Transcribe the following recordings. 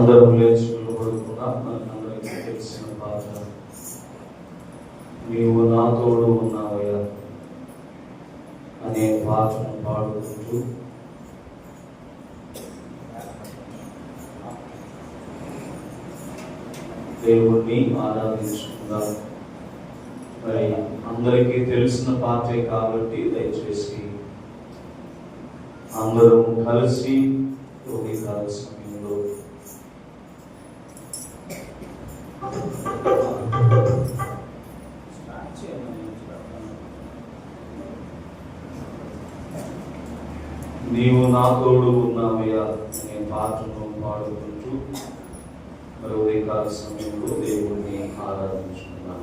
అందరం లేచి నిలబడుకున్నా. మనకందరికీ తెలిసిన పాట, నీవు నా తోడు ఉన్నావయ్యా అనే పాటను పాడుకుంటూ దేవుణ్ణి ఆరాధించుకుందాం. మరి అందరికీ తెలిసిన పాటే కాబట్టి దయచేసి అందరం కలిసి ఉదయకాల సమయంలో నీవు నా తోడు ఉన్నావయ్యా అనే పాటను పాడుకుంటూ మరి ఉదయకాల సమయంలో దేవుణ్ణి ఆరాధించుకున్నాం.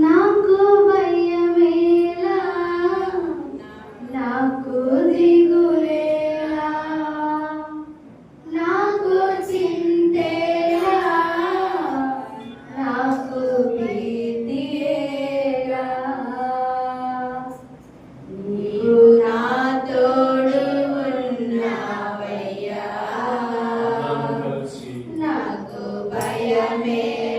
నాకు భయమేలా, నాకు దిగులేలా, నాకు చింతేలా, నాకు భీతియేలా, నీవు నా తోడు ఉన్నావయ్యా, నాకు భయమేలా.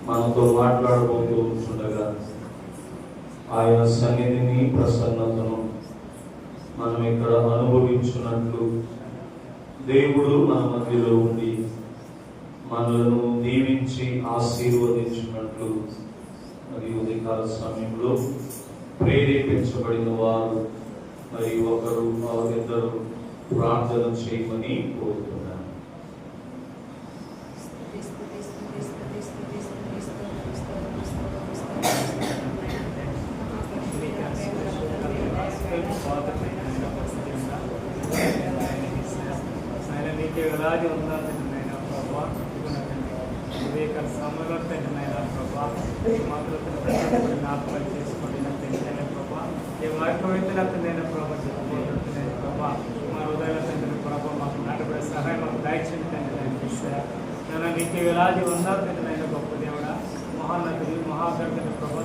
మనతో మాట్లాడబోతూ ఉంటుండగా ఆయన సన్నిధిని ప్రసన్నతను మనం ఇక్కడ అనుభవించున్నట్లు దేవుడు మన మధ్యలో ఉండి మనలను దీవించి ఆశీర్వదించినట్లు మరి ఉదయకాల సమయంలో ప్రేరేపించబడిన వారు మరి ఒకరు ఇద్దరు ప్రార్థన చేయమని కోరుతున్నారు. వేలాది ఉండాలైనా ప్రభావ వివేక సమలైన ప్రభావ మాత్రం జ్ఞాపకం చేసుకోండి తెలిసిన ప్రభావ ఏ వాక్యమైతే ప్రభావ చెప్పుకుంటున్నాయి ప్రభావ మా హృదయాల తండ్రి ప్రభావ మాకు నాటబడే సహాయం మాకు దయచేయండి తండ్రి నేను నీకు వేలాది ఉండాలైన గొప్ప దేవుడా మహానదులు మహాగర్గత ప్రభావ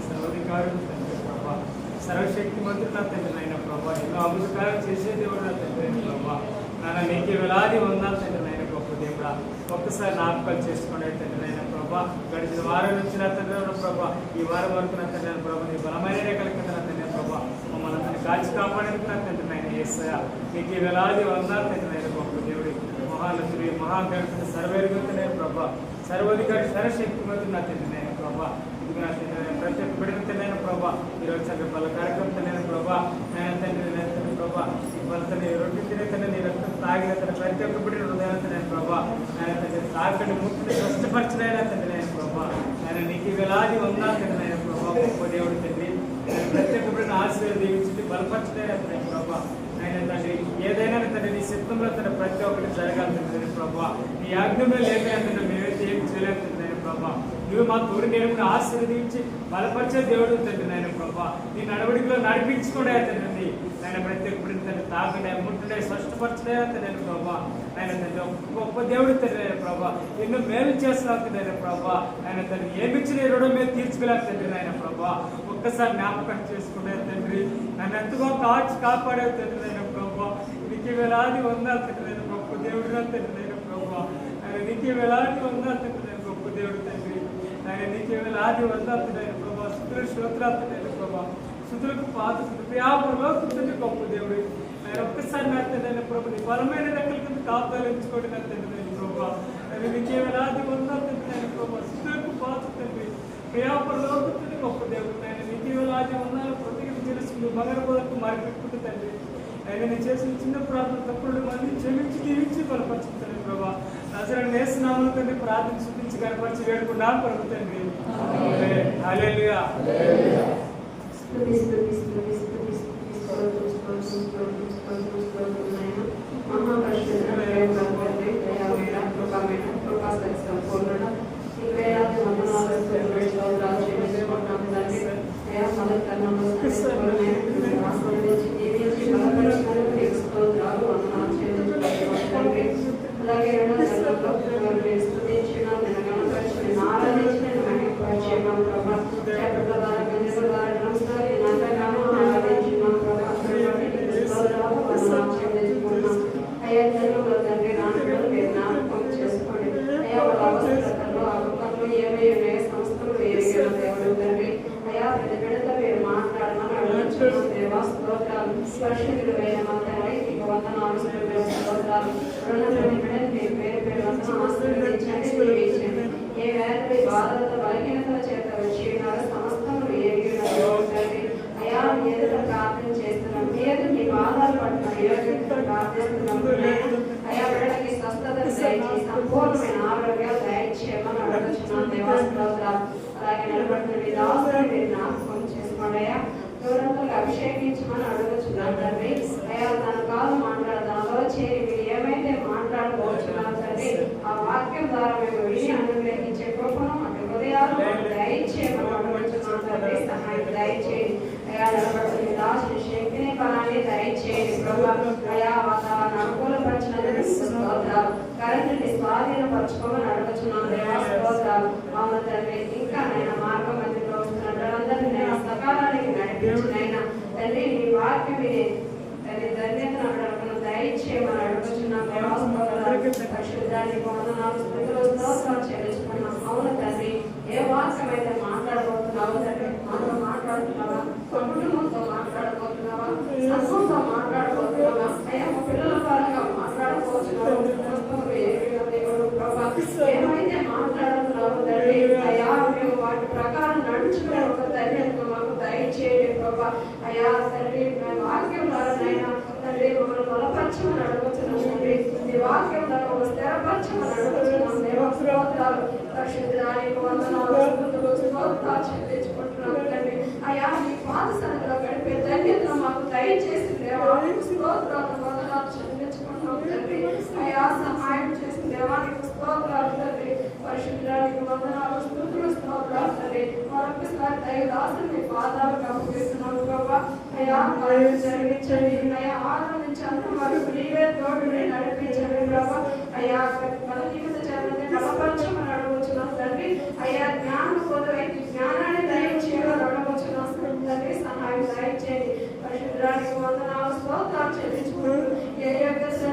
సర్వాధికారులు తండ్రి ప్రభావ సర్వశక్తి మంత్రుల తండ్రి అయిన ప్రభావ ఎన్నో అభిషేకాలు చేసే దేవుడు నా తండ్రి అయిన ప్రభావ నాన్న నీకు వేలాది ఉండాలి తండ్రి అయిన గొప్ప దేవుడా ఒక్కసారి జ్ఞాపకాలు చేసుకోండి తండ్రి అయిన ప్రభావ గడిచిన వారం నుంచి నా తండ్రి అయిన ప్రభావ ఈ వారం వరకు నా తండ్రి అయిన ప్రభావ నీ బలమైన రేఖల కింద నా తండ్రి అయిన ప్రభావ మమ్మల్ని అందరినీ కాల్చి కాపాడేందుకు నా తండ్రి అయిన యేసయ్య నీకు వేలాది వందలు తండ్రి అయిన గొప్ప దేవుడి మహానదులు మహాగణిత సర్వేరుగుతున్న ప్రభావ సర్వాధికారి సర్వశక్తి మంత్రులు నా తండ్రి అయిన ప్రభావ నా తండ్రి ప్రతి ఒక్క బిడ్డను తండ్రి ప్రభావ ఈరోజు సందర్భాల కార్యక్రమం తండ్రి ప్రభావ నేను తండ్రి ప్రభావ ఈ భర్తని రొట్టి తినే తండ్రి నీ రక్తం తాగిన తండ్రి ప్రతి ఒక్క బిడ్డను హృదయం నేను ప్రభావ నేను తండ్రి తాకండి ముక్తిని స్వస్థపరచలేనా తండ్రి నేను ప్రభావ నేను నీకు వేలాది వందలు తండ్రి నేను ప్రభావ గొప్ప దేవుడు తండ్రి నేను ప్రతి ఒక్క బిడ్డను ఆశీర్వాదం దీవించి బలపరచలేనా తండ్రి ప్రభావ ఆయన తండ్రి ఏదైనా తండ్రి నీ చిత్తంలో తండ్రి ప్రతి ఒక్కటి జరగాలి తండ్రి ప్రభావ. నీ ఆజ్ఞలో లేకపోతే మేమైతే ఏం చేయలేము తండ్రి ప్రభావ. నువ్వు మా తోడు నేను ఆశీర్వదించి బలపరిచే దేవుడు తండ్రి నాయన ప్రభావ. నీ నడవడికలో నడిపించుకోడే తండ్రి ఆయన ప్రతి ఒక్కరి తండ్రి తాకడే ముట్టుడే స్పష్టపరచడే తండ్రి ప్రభావ. ఆయన తండ్రి గొప్ప దేవుడు తండ్రి ప్రభావ. ఎన్నో మేలు చేస్తున్నావు తండ్రి ప్రభావ. ఆయన తండ్రి ఏమిచ్చిన రుణం మీద తీర్చుకోలేక తండ్రి ఆయన ప్రభావ. ఒక్కసారి జ్ఞాపకం చేసుకునే తండ్రి నన్ను ఎంతగా కాపాడే తండ్రి అయిన ప్రభావ. నీకు వేలాది వందాలు తండ్రి అయిన గొప్ప దేవుడు తండ్రి అయిన ప్రభావ. ఆయన నీకు వేలాది వందాలు తండ్రి అయిన గొప్ప దేవుడు తండ్రి. ఆయన నీకు వేలాది వందాలు తండ్రి అయిన ప్రభావ. శుద్ధుల స్తోత్రాలు తండ్రి అయిన ప్రభావ. శుద్ధులకు పాత వ్యాపారంలో తండ్రి గొప్ప దేవుడు. ఆయన ఒక్కసారి నా తండ్రి అయిన ప్రభావ నీ బలమైన రెక్కల కింద కాపాలించుకోండి నా తండ్రి అయిన ప్రభావ. ఆయన నీకు వేలాది వందాలు తండ్రి అయిన ప్రభావ. శుద్ధులకు పాత తండ్రి వ్యాపారంలో తండ్రి గొప్ప దేవుడు. ఆయన నీకు వేలాది వందాలు ప్రతికి తెలుసు మగరబోధకు మారిపెట్టుకుంటూ తండ్రి. ఆయన నేను చేసిన చిన్న ప్రార్థన తప్పుడు మంది క్షమించి దీవించి బలపరుచుతాను ప్రభావ. నజరేయుడైన యేసు నామములో తండ్రి ప్రార్థన చూపించి కనపరిచి వేడుకున్నాను ప్రభు తండ్రి. హల్లెలూయా. అభిషేకించమని అడుగుతున్నాను తండ్రి. అయ్యా తన కాదు మాట్లాడదాలో చేరి మీరు ఏమైతే మాట్లాడుకోవచ్చున్నాను తండ్రి. ఆ వాక్యం ద్వారా మేము విని అనుగ్రహించే కృపను అటు హృదయాలు దయచేయమని అడుగుతున్నాను తండ్రి. సహాయం దయచేయండి అయ్యా. నిలబడుతుంది దాచిన శక్తిని బలాన్ని దయచేయండి ప్రభా. అయా వాతావరణ అనుకూలపరిచినందుకు స్తోత్రాలు. కరెంటుని స్వాధీనపరచుకోమని అడుగుతున్నాను దేవా. స్తోత్రాలు. అవును తండ్రి. ఇంకా నేను మార్గం మధ్యలో వస్తున్న అందరినీ నేను సకాలానికి నడిపించినైనా తండ్రి నీ వాక్యం వినే తండ్రి ధన్యతను అడగను దయచేయమని అడుగుతున్నాం దేవా. పరిశుద్ధానికి వందనాలు స్తుతులు స్తోత్రాలు చెల్లిస్తున్నాం. అవును తండ్రి ఏ వాక్యం అయితే మాట్లాడబోతున్నావు తండ్రి. మాతో మాట్లాడుతున్నావా? కుటుంబంతో మాట్లాడబోతున్నావా? సంఘంతో మాట్లాడబోతున్నావా? అయ్యా మా పిల్లల పరంగా మాట్లాడబోతున్నావు. ఏమైతే మాట్లాడుతున్నావు తండ్రి అయ్యా మేము వాటి ప్రకారం నడుచుకునే ఒక ధన్యతను మాకు దయచేయండి ప్రభా. అయ్యా తండ్రి వాక్యం ద్వారానైనా తండ్రి మమ్మల్ని బలపరచమని అడుగుతున్నాం తండ్రి. నీ వాక్యం ద్వారా ఒక స్థిరపరచమని అడుగుతున్నాం దేవ. స్తోత్రాలు. పరిశుద్ధానికి వందనాలు స్తుతులు స్తోత్రాలు చెల్లించుకుంటున్నాం తండ్రి. అయ్యా నీ పాద సన్నిధిలో గడిపే ధన్యతను మాకు దయచేసి దేవా. స్తోత్రాలు వందనాలు చెల్లించుకుంటున్నాం తండ్రి. అయ్యా సహాయం చేసిన దేవానికి స్తోత్రాలు తండ్రి. పరిశుద్ధానికి వందనాలు స్తుతులు స్తోత్రాలు తండ్రి. మరొకసారి దయదాసుని మీ పాదాలకు అప్పగిస్తున్నాను ప్రభా. అయ్యా కార్యం జరిగించండి. అయ్యా ఆరు నుంచి అంతం వరకు నీవే తోడుని నడిపించండి ప్రభా. అయ్యా బలహీనత చేయాలని బలపరచమని అడగవచ్చున్నాం తండ్రి. అయ్యా జ్ఞానం పొందవైతే జ్ఞానాన్ని దయచేయాలని అడగవచ్చున్నాం తండ్రి. సహాయం దయచేయండి. పరిశుద్ధానికి వందనాలు స్తోత్రాలు చెల్లించుకుంటూ ఏ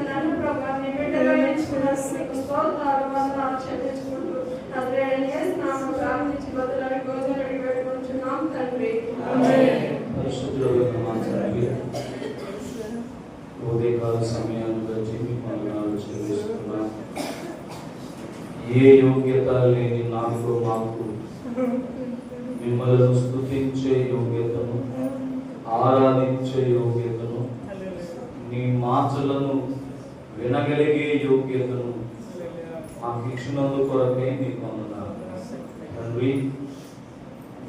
నన్ను ప్రభా నీ బిడ్డగా ఎంచుకున్నందుకు స్తోత్రాలు వందనాలు చెల్లించుకుంటూ నజరేయుడైన యేసు నామములో ప్రార్థించి బదులని గోజనడి వేడుకుంటున్నాం తండ్రి. ఉదయకాల సమయాన్ని బట్టి మీకు వందనాలు చెల్లిస్తున్నాం. ఏ యోగ్యత లేని నాకు మాకు మిమ్మల్ని స్తుతించే యోగ్యతను, ఆరాధించే యోగ్యతను, నీ మాటలను వినగలిగే యోగ్యతను మాకు ఇచ్చినందు కొరకే నీకు వందనాలు తండ్రి.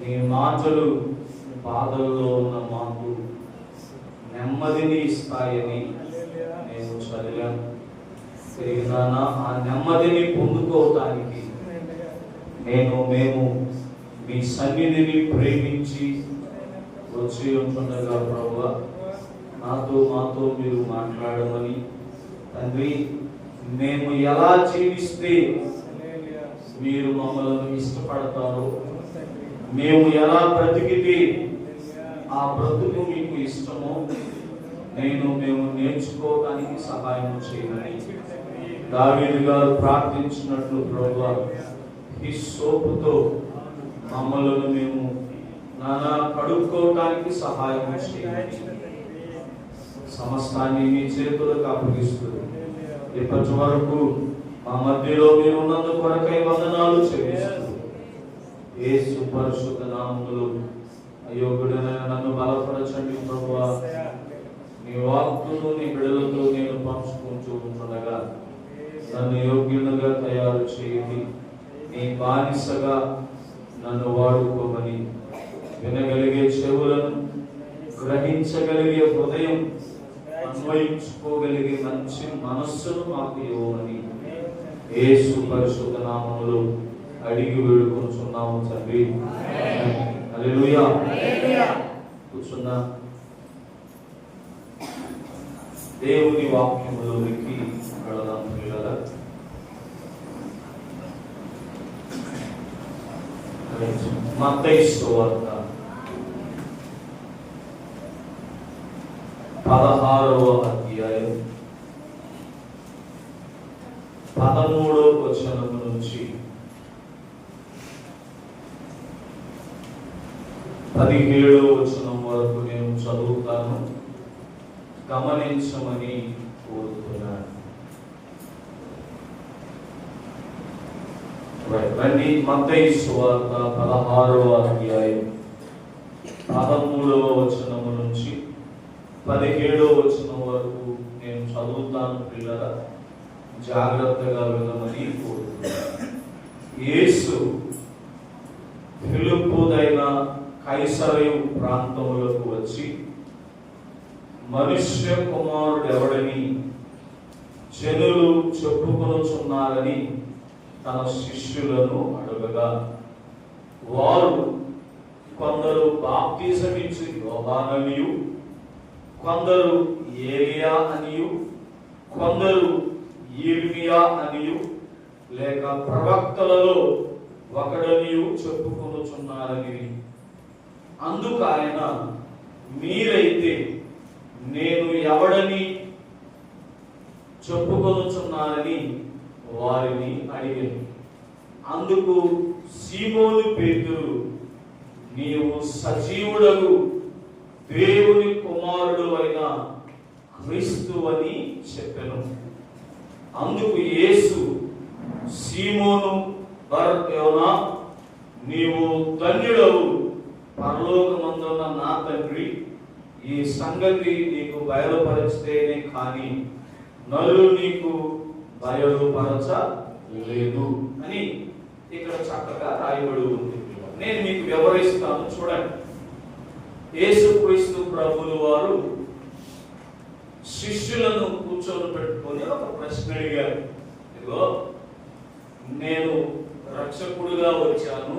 నీ మాటలు పాదల్లో ఉన్న మాకు నెమ్మదిని ఇస్తాయని నేను చదివాను. తిరిగినానా ఆ నెమ్మదిని పొందుకోవటానికి మేము మీ సన్నిధిని ప్రేమించి వచ్చి ఉంటుండగా ప్రభువా, మాతో మీరు మాట్లాడమని తండ్రి, మేము ఎలా జీవిస్తే మీరు మమ్మల్ని ఇష్టపడతారో, మేము ఎలా బ్రతికితే ఆ బ్రతుకు మీకు ఇష్టమో మేము నేర్చుకోవడానికి సహాయం చేయమని దావీదు గారు ప్రార్థించినట్లు ప్రభువా, ఈ సోపుతో మమ్మల్ని మేము నానా కడుక్కోవడానికి సహాయం చేయమని సమస్తాన్ని మీ చేతులకు అప్పగిస్తూ ఇప్పటి వరకు మా మధ్యలో మీరు ఉన్నందు కొరకై వందనాలు చెల్లిస్తూ యేసు పరిశుద్ధ నామములో అయోగ్యుడైన నన్ను బలపరచండి ప్రభువా. నీ వాక్కును నీ బిడ్డలతో నేను పంచుకుంటూ ఉంటుండగా నన్ను యోగ్యునిగా తయారు చేయండి. నీ బానిసగా నన్ను వాడుకోమని వినగలిగే చెవులను, గ్రహించగలిగే హృదయం, అన్వయించుకోగలిగే మంచి మనస్సును మాకు ఇవ్వమని యేసు పరిశుద్ధ నామములో అడిగి వేడుకొనుచున్నాము తండ్రి. హల్లెలూయా. కూర్చున్నా. దేవుని వాక్యములోనికి వెళదాం పిల్లల. మత్తయి సువార్త 16వ అధ్యాయం 13వ వచనం నుంచి 17వ వచనం వరకు నేను చదువుతాను, గమనించమని కోరుతున్నాను. మత్తయి సువార్త 16వ అధ్యాయం 13వ వచనం నుంచి 17వ వచనం వరకు నేను చదువుతాను పిల్లల, జాగ్రత్తగా వినమని కోరుతున్నాను. యేసు ఫిలిప్పుదైన కైసరయు ప్రాంతములకు వచ్చి మనుష్య కుమారుడు ఎవడని జనులు చెప్పుకొనుచున్నారని తన శిష్యులను అడగగా, వారు కొందరు బాప్తిజమిచ్చు యోహాననియు, కొందరు ఏలియా అనియు, కొందరు యిర్మియా అనియు, లేక ప్రవక్తలలో ఒకడనియు చెప్పుకొనుచున్నారని. అందుకు ఆయన, మీరైతే నేను ఎవడని చెప్పుకొనుచున్నారని వారిని అడిగాను. అందుకు సీమోను పేతురు, నీవు సజీవుడగు దేవుని కుమారుడు అయిన క్రీస్తు అని చెప్పెను. అందుకు యేసు, సీమోను బర్యోనా, నీవు ధన్యుడవు, పరలోకమందున్న నా తండ్రి, ఈ సంగతి నీకు బయలుపరిస్తేనే కానీ నరులు నీకు బయలుపరచలేదు అని ఇక్కడ చక్కగా రాయబడి ఉంది. నేను మీకు వివరిస్తాను, చూడండి. యేసుక్రీస్తు ప్రభువుల వారు శిష్యులను కూర్చొని పెట్టుకొని ఒక ప్రశ్న అడిగారు. ఇదిగో నేను రక్షకుడుగా వచ్చాను,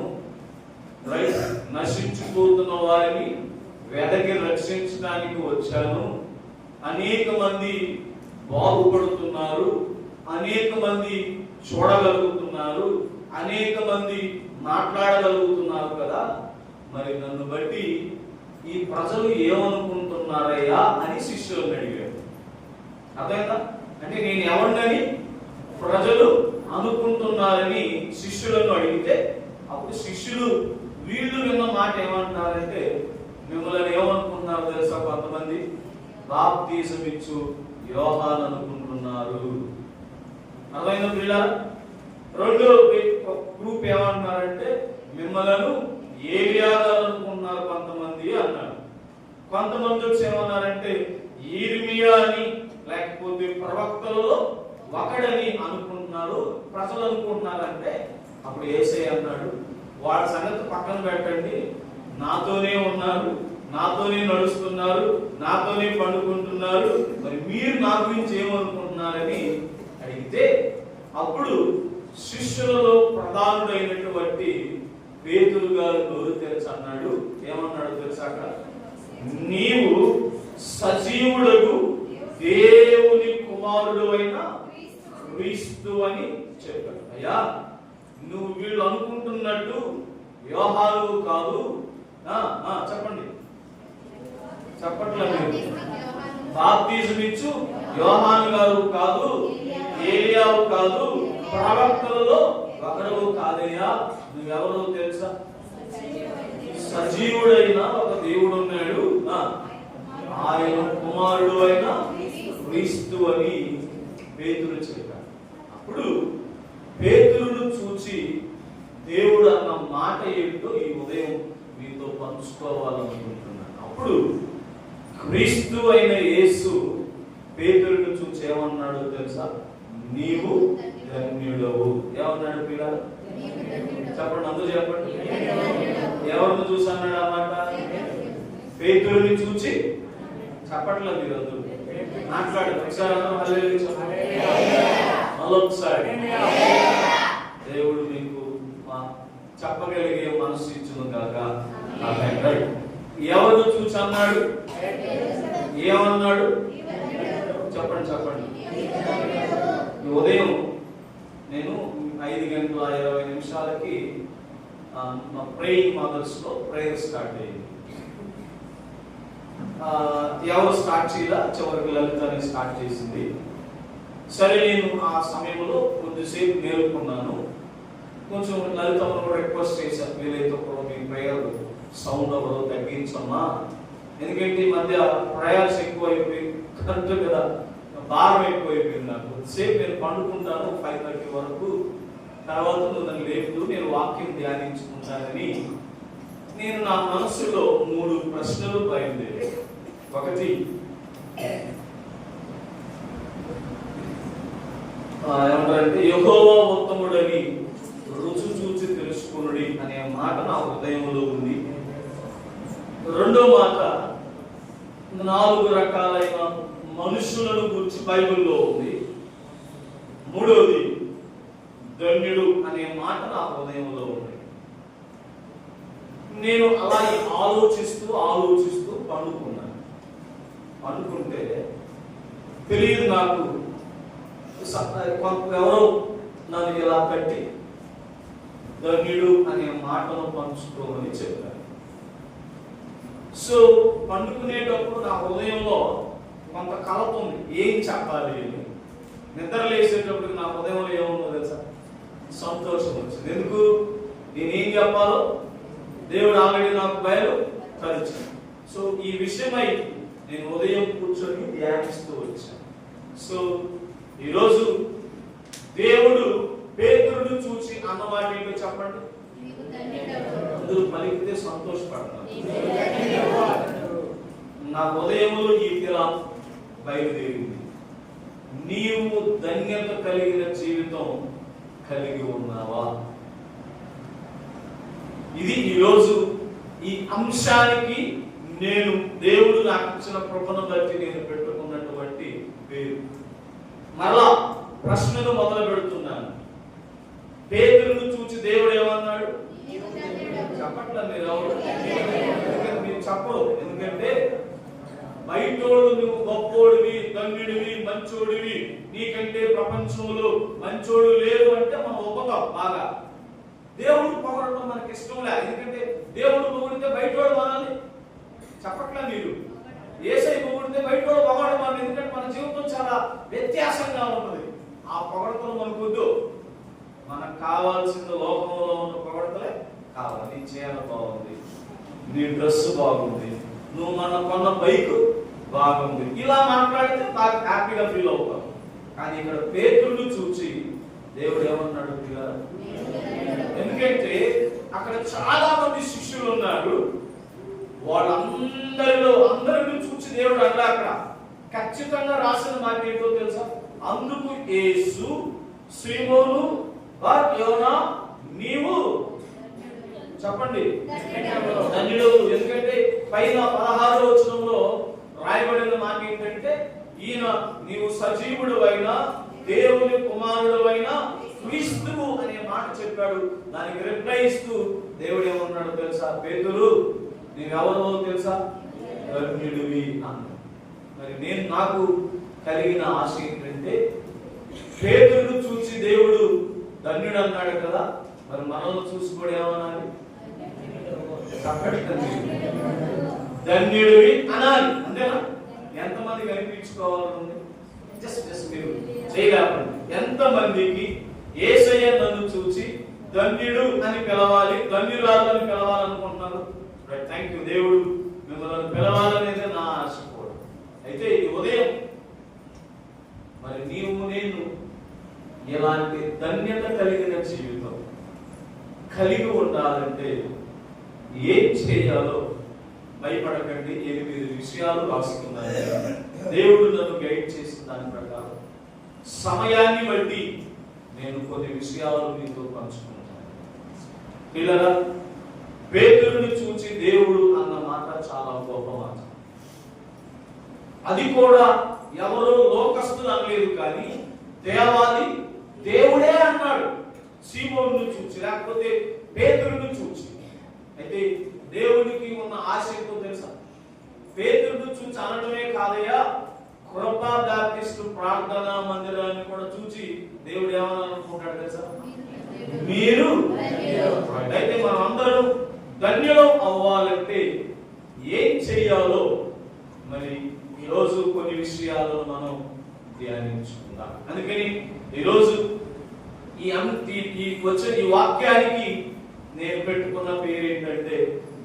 నశించిపోతున్న వారిని వెదకి రక్షించడానికి వచ్చాను, అనేక మంది బాగుపడుతున్నారు, అనేక మంది చూడగలుగుతున్నారు, అనేక మంది మాట్లాడగలుగుతున్నారు కదా, మరి నన్ను బట్టి ఈ ప్రజలు ఏమనుకుంటున్నారయ్యా అని శిష్యులను అడిగారు. అర్థమైందా? అంటే నేను ఎవరినని ప్రజలు అనుకుంటున్నారని శిష్యులను అడిగితే, అప్పుడు శిష్యులు వీళ్ళు విన్న మాట ఏమంటున్నారంటే, మిమ్మల్ని ఏమనుకుంటున్నారు తెలుసా, కొంతమంది బాప్తిజం ఇచ్చు యోహాను అనుకుంటున్నారు. అర్థమైన పిల్ల. రెండో గ్రూప్ ఏమంటున్నారంటే, మిమ్మల్ని ఏలియా అనుకుంటున్నారు కొంతమంది అన్నారు. కొంతమంది వచ్చి ఏమన్నారంటే యిర్మియా అని, లేకపోతే ప్రవక్తలలో ఒకడని అనుకుంటున్నారు, ప్రజలు అనుకుంటున్నారంటే, అప్పుడు యేసయ్య అన్నాడు, వాళ్ళ సంగతి పక్కన పెట్టండి, నాతోనే ఉన్నారు, నాతోనే నడుస్తున్నారు, నాతోనే పండుకుంటున్నారు, మరి మీరు నా గురించి ఏమనుకుంటున్నారని అడిగితే అప్పుడు శిష్యులలో ప్రధానుడైనటువంటి పేతురు గారు నోరు తెరిచి అన్నాడు. ఏమన్నాడు తెలుసాక? నీవు సజీవుడగు దేవుని కుమారుడు అయిన క్రీస్తు అని చెప్పాడు. అయ్యా, నువ్వు వీళ్ళు అనుకుంటున్నట్టు యోహాను కాదు. చెప్పండి, చెప్పట్లేదు. బాప్తిజం ఇచ్చు యోహాను గారు కాదు, ఏలియావు కాదు, ప్రవక్తలలో ఒకరు కాదయ్యా. నువ్వెవరో తెలుసా? సజీవుడైన ఒక దేవుడు ఉన్నాడు, ఆయన కుమారుడు అయిన క్రీస్తు అని పేతురు చెప్పాడు. అప్పుడు పేతురును చూచి దేవుడు అన్న మాట ఏంటో ఈ ఉదయం మీతో పంచుకోవాలనుకుంటున్నాను. అప్పుడు క్రీస్తు అయిన యేసు పేతురును చూచి ఏమన్నాడో తెలుసా? నీవు ధన్యుడవు. ఏమన్నాడు పిల్లలు? చెప్పండి, అందరూ చెప్పండి. ఎవరిని చూసి అన్నాడు ఆ మాట? పేతురుని చూచి. చెప్పట్లేదు మీరు అందరూ, మాట్లాడు. ఒకసారి అందరూ హల్లెలూయా చెప్పండి. మళ్ళొకసారి. దేవుడు మీకు చెప్పగలిగే మనసు ఇచ్చును గాక. ఎవరు చూసి అన్నాడు? ఏమన్నాడు? చెప్పండి చెప్పండి. ఈ ఉదయం నేను 5:20 ప్రేయింగ్ మదర్స్ లో ప్రేయర్ స్టార్ట్ అయ్యింది. ఎవరు స్టార్ట్ చేయాల? చివరికి లలిత స్టార్ట్ చేసింది. సరే, నేను ఆ సమయంలో కొద్దిసేపు నేర్చుకున్నాను. కొంచెం లలితమ్మను కూడా రిక్వెస్ట్ చేశాను, వీలైతే కూడా మీ ప్రేయర్ సౌండ్ ఎవరో తగ్గించమ్మా, ఎందుకంటే ఈ మధ్య ప్రయాస ఎక్కువైపోయి కరెక్ట్ కదా, భారం ఎక్కువైపోయింది. నాకు కొద్దిసేపు నేను పండుకుంటాను 5:30 వరకు, తర్వాత నువ్వు నన్ను లేపుతూ నేను వాక్యం ధ్యానించుకుంటానని నేను నా మనసులో 3 ప్రశ్నలు బయలుదేరి. ఒకటి, ఏమంటారంటే యెహోవా ఉత్తముడని రుచి చూచి తెలుసుకునుడి అనే మాట నా హృదయంలో ఉంది. రెండో మాట, 4 రకాలైన మనుషులను గురించి బైబిల్లో ఉంది. మూడోది, ధన్యుడు అనే మాట నా హృదయంలో ఉంది. నేను అలాగే ఆలోచిస్తూ పండుకున్నాను. పండుకుంటే తెలియదు నాకు, ఎవరో నన్ను ఇలా కట్టి ధన్యుడు అనే మాటను పంచుకోమని చెప్పారు. సో పండుకునేటప్పుడు నా హృదయంలో కొంత కలత ఉంది, ఏం చెప్పాలి అని. నిద్ర లేసేటప్పుడు నా హృదయంలో ఏముందో తెలుసా? సంతోషం వచ్చింది. ఎందుకు? నేనేం చెప్పాలో దేవుడు ఆల్రెడీ నాకు బయలుపరిచాడు. సో ఈ విషయమై నేను ఉదయం కూర్చొని ధ్యానిస్తూ వచ్చాను. సో ఈరోజు దేవుడు పేతురును చూసి అన్నమాట ఏంటో చెప్పండి. అందరూ పలికితే సంతోషపడతారు. నా హృదయంలో ఈ ఇలా బయలుదేరింది, నీవు ధన్యత కలిగిన జీవితం కలిగి ఉన్నావా? ఇది ఈరోజు ఈ అంశానికి నేను దేవుడు నాకు ఇచ్చిన కృపను బట్టి నేను పెట్టుకున్నటువంటి పేరు. మరలా ప్రశ్నను మొదలు పెడుతున్నాను. పేతురును చూచి దేవుడు ఏమన్నాడు? చెప్పట్లా మీరు చెప్పరు. ఎందుకంటే బయటోడు నువ్వు గొప్పోడివి, ధన్యుడివి, మంచోడివి, నీకంటే ప్రపంచంలో మంచోడు లేరు అంటే మనం ఒప్పుతాం బాగా. దేవుడు పొగడటం మనకి ఇష్టం లే, ఎందుకంటే దేవుడు పొగిడితే బయటోడు మనల్ని చెప్పట్లే. మీరు యేసై పొగిడితే బయటోడు పొగడడం మనం, ఎందుకంటే మన జీవితం చాలా వ్యత్యాసంగా ఉంటుంది. ఆ పొగడతలు మనకు వద్దు. మనకు కావాల్సింది లోకంలో ఉన్న పొగడతలే కావాలి. నీ చీర బాగుంది, నీ డ్రెస్ బాగుంది, నువ్వు మన కొన్న బైక్ బాగుంది, ఇలా మాట్లాడితే బాగా హ్యాపీగా ఫీల్ అవుతాం. కానీ ఇక్కడ పేతురును చూచి దేవుడు ఏమన్నాడు పిల్లలు? ఎందుకంటే అక్కడ చాలా మంది శిష్యులు ఉన్నారు. అందరిని చూసి దేవుడు అన్నా అక్కడ ఖచ్చితంగా రాసిన మాట ఏంటో తెలుసా? అందుకు యేసు సీమోను యోనా నీవు చెప్పండి, ధన్యుడు. ఎందుకంటే పైన 16వ వచనంలో రాయబడిన మాట ఏంటంటే, ఈయన నీవు సజీవుడు అయినా దేవుని కుమారుడు అయినా క్రీస్తువు అనే మాట చెప్పాడు. దానికి రిప్లై ఇస్తూ దేవుడు ఏమన్నాడు తెలుసా? పేతురు, నీవెవరో తెలుసా? ధన్యుడివి అన్నాడు. మరి నాకు కలిగిన ఆశ ఏంటంటే, పేతురును చూసి దేవుడు ధన్యుడు అన్నాడు కదా, మరి మనల్ని చూసి కూడా ఏమనాలి? ధన్యుడివి అనాలి. అంతేనా? ఎంతమంది కనిపించుకోవాలని జస్ట్ మీరు చేయలేకపోండి. ఎంతమందికి యేసయ్య నన్ను చూసి ధన్యుడు అని పిలవాలి, ధన్యురాలు అని పిలవాలనుకుంటున్నారు? Thank you. దేవుడు మిమ్మల్ని పిలవాలనేది నా ఆశ కూడా. అయితే ఈ ఉదయం మరి నీవు నేను ఇలాంటి ధన్యత కలిగిన జీవితం కలిగి ఉండాలంటే ఏం చేయాలో భయపడకండి. 8 విషయాలు రాసుకున్నాను. దేవుడు నన్ను గైడ్ చేసిన దాని ప్రకారం సమయాన్ని బట్టి నేను కొన్ని విషయాలు మీతో పంచుకుంటాను. పిల్లరా, పేతురుని చూచి దేవుడు అన్న మాట చాలా గొప్ప మాట. అది కూడా ఎవరో లోకస్తులు అనలేదు, కానీ దేవాది దేవుడే అన్నాడు. సీమోనును చూచి, లేకపోతే పేతురుని చూచి. అయితే దేవునికి ఉన్న ఆశ ఏంటో తెలుసా? పేతురును చూచి అనడమే కాదయ్యా, కృపా బాప్టిస్టు ప్రార్థనా మందిరాన్ని కూడా చూచి దేవుడు ఏమని అనుకుంటాడు తెలుసా? మీరు. అయితే మనం అందరం ధన్యులం అవ్వాలంటే ఏం చెయ్యాలో మరి ఈరోజు కొన్ని విషయాలను మనం ధ్యానించుకుందాం. అందుకని ఈరోజు ఈ వాక్యానికి నేను పెట్టుకున్న పేరు ఏంటంటే,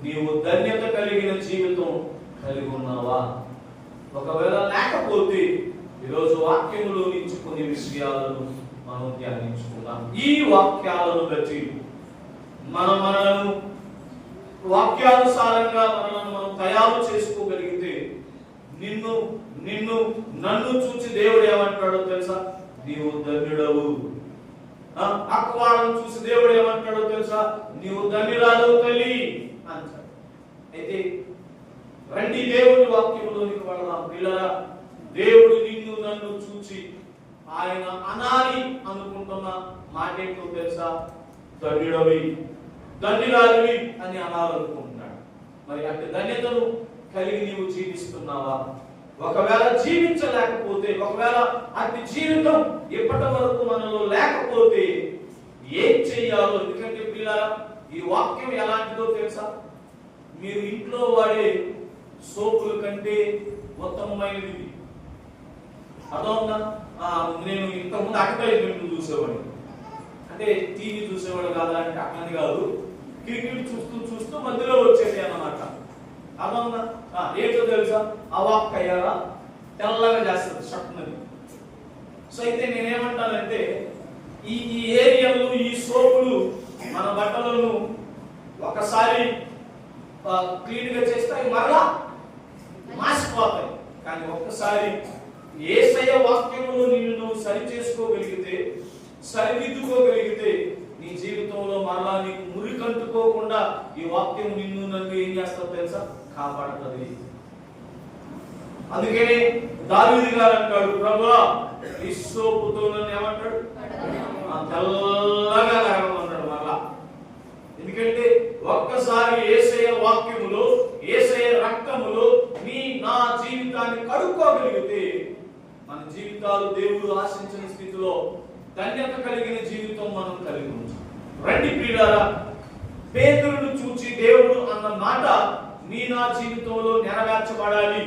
నీవు ధన్యత కలిగిన జీవితం కలిగి ఉన్నావా? ఒకవేళ లేకపోతే ఈరోజు వాక్యములో నుంచి కొన్ని విషయాలను మనం ధ్యానించుకుందాం. ఈ వాక్యాలను బట్టి మనలను వాక్యానుసారంగా మనం తయారు చేసుకోగలిగితే నన్ను చూసి దేవుడు ఏమంటాడో తెలుసా? నీవు ధన్యుడవు. అక్వాలను చూసి దేవుడు ఏమంటాడో తెలుసా? నీవు ధన్యురాలు తల్లి అంటాడు. అయితే రండి దేవుని వాక్యంలోనికి వెళదాం. పిల్లరా, దేవుడు నిన్ను నన్ను చూసి ఆయన అనాలి అనుకుంటున్న మాట ఏంటో తెలుసా? ధన్యుడవి, ధన్యురాలివి అని అనాలనుకుంటున్నాడు. మరి అంటే ధన్యతను కలిగి నీవు జీవిస్తున్నావా? ఒకవేళ జీవించలేకపోతే, ఒకవేళ అతి జీవితం ఇప్పటి వరకు మనలో లేకపోతే ఏం చెయ్యాలో? ఎందుకంటే పిల్లరా, ఈ వాక్యం ఎలాంటిదో తెలుసా? మీరు ఇంట్లో వాడే సోపుల కంటే ఉత్తమమైనది. అర్థమవుతుందా? నేను ఇంతకుముందు అడ్వర్టైజ్మెంట్ చూసేవాడిని. అంటే టీవీ చూసేవాడు కాదా అంటే అట్లని కాదు, క్రికెట్ చూస్తూ మధ్యలో వచ్చేది అన్నమాట. అర్థమవుతుందా? ఏంటో తెలుసా? అవాక్ అయ్యారా, తెల్లగా చేస్తుంది షర్ట్నది. సో అయితే నేనేమంటానంటే, ఈ ఏరియాలు, ఈ సోపులు మన బట్టలను ఒకసారి క్లీన్ గా చేస్తే అవి మరలా మాసిపోతాయి. కానీ ఒక్కసారి యేసయ్య వాక్యములో నిన్ను నువ్వు సరి చేసుకోగలిగితే, సరిదిద్దుకోగలిగితే, నీ జీవితంలో మరలా నీకు మురికంటుకోకుండా ఈ వాక్యం నిన్ను నన్ను ఏం చేస్తావు తెలుసా? కాపాడుతుంది. అందుకనే దావీదు గారు అంటాడు, ప్రభువా ఈ సోపుతో నన్ను ఏమంటాడు? తెల్లగా కరగమన్నాడు మరలా. ఎందుకంటే ఒక్కసారి యేసయ్య వాక్యములో, యేసయ్య రక్తములో నా జీవితాన్ని కడుక్కోగలిగితే మన జీవితాలు దేవుడు ఆశించిన స్థితిలో ధన్యత కలిగిన జీవితం మనం కలిగి ఉంటాం. రండి ప్రియులారా, పేతురును చూచి దేవుడు అన్న మాట నా జీవితంలో నెరవేర్చబడాలి,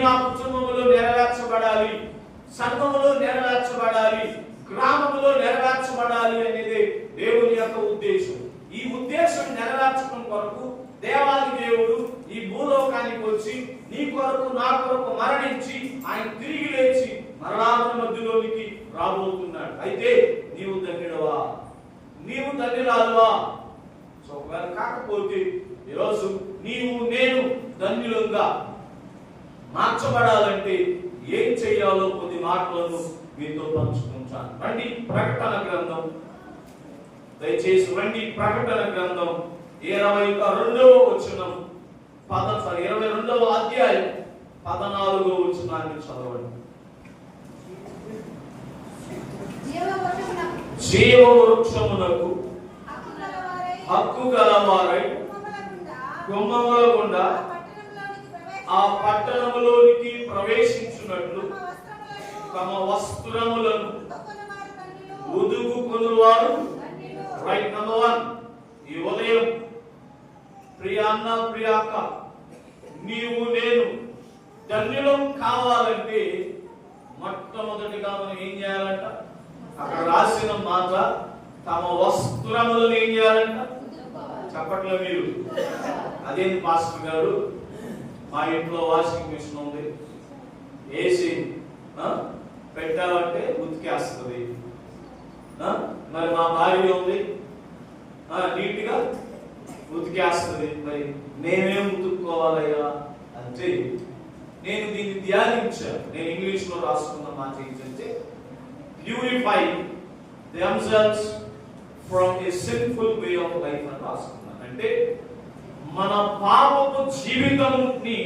నా కుటుంబంలో నెరవేర్చబడాలి, సంఘములో నెరవేర్చబడాలి, గ్రామంలో నెరవేర్చబడాలి అనేది దేవుని యొక్క ఉద్దేశం. ఈ ఉద్దేశం నెరవేర్చడం కొరకు దేవాది దేవుడు ఈ భూలోకానికి వచ్చి నీ కొరకు నా కొరకు మరణించి ఆయన తిరిగి లేచి మరణాల మధ్యలోనికి రాబోతున్నాడు. అయితే నీవు ధన్యుడవా? నీవు ధన్యురాలువా? సో ఒకవేళ కాకపోతే ఈరోజు నీవు నేను ధన్యులంగా మార్చబడాలంటే ఏం చేయాలో కొన్ని మాటలను మీతో పంచుకుంటాను. రండి ప్రకటన గ్రంథం, దయచేసి రండి ప్రకటన గ్రంథం 22వ వచనం 22వ అధ్యాయం 14వ వచనాన్ని చదవండి. జీవవృక్షమునకు హక్కు గలవారై గుమ్మముల గుండా ఆ పట్టణములోనికి ప్రవేశించున్నట్లు తమ వస్త్రములను ఉదుకుకొనువారు. రైట్. నంబర్ 1, ఈ ఉదయం ప్రియ అన్న, ప్రియ అక్క, నీవు నేను ధన్యులం కావాలంటే మొట్టమొదటిగా మనం ఏం చేయాలంట? అక్కడ రాసిన మాట తమ వస్త్రములను ఏం చేయాలంట? చెప్పట్లే మీరు. అదేంటి పాస్టర్ గారు, మా ఇంట్లో వాషింగ్ మిషన్ ఉంది, ఏసీ పెట్టాలంటే ఉతికేస్తుంది. మరి మా భార్య ఉంది, నీట్గా ఉతికేస్తుంది. మరి నేనేం ఉతుక్కోవాలయ్యా అంటే నేను దీన్ని ధ్యానించాను. నేను ఇంగ్లీష్లో రాసుకున్న మాట ఏంటంటే purify themselves from a sinful way of life అని రాసుకున్నాను. అంటే మన పాపపు జీవితం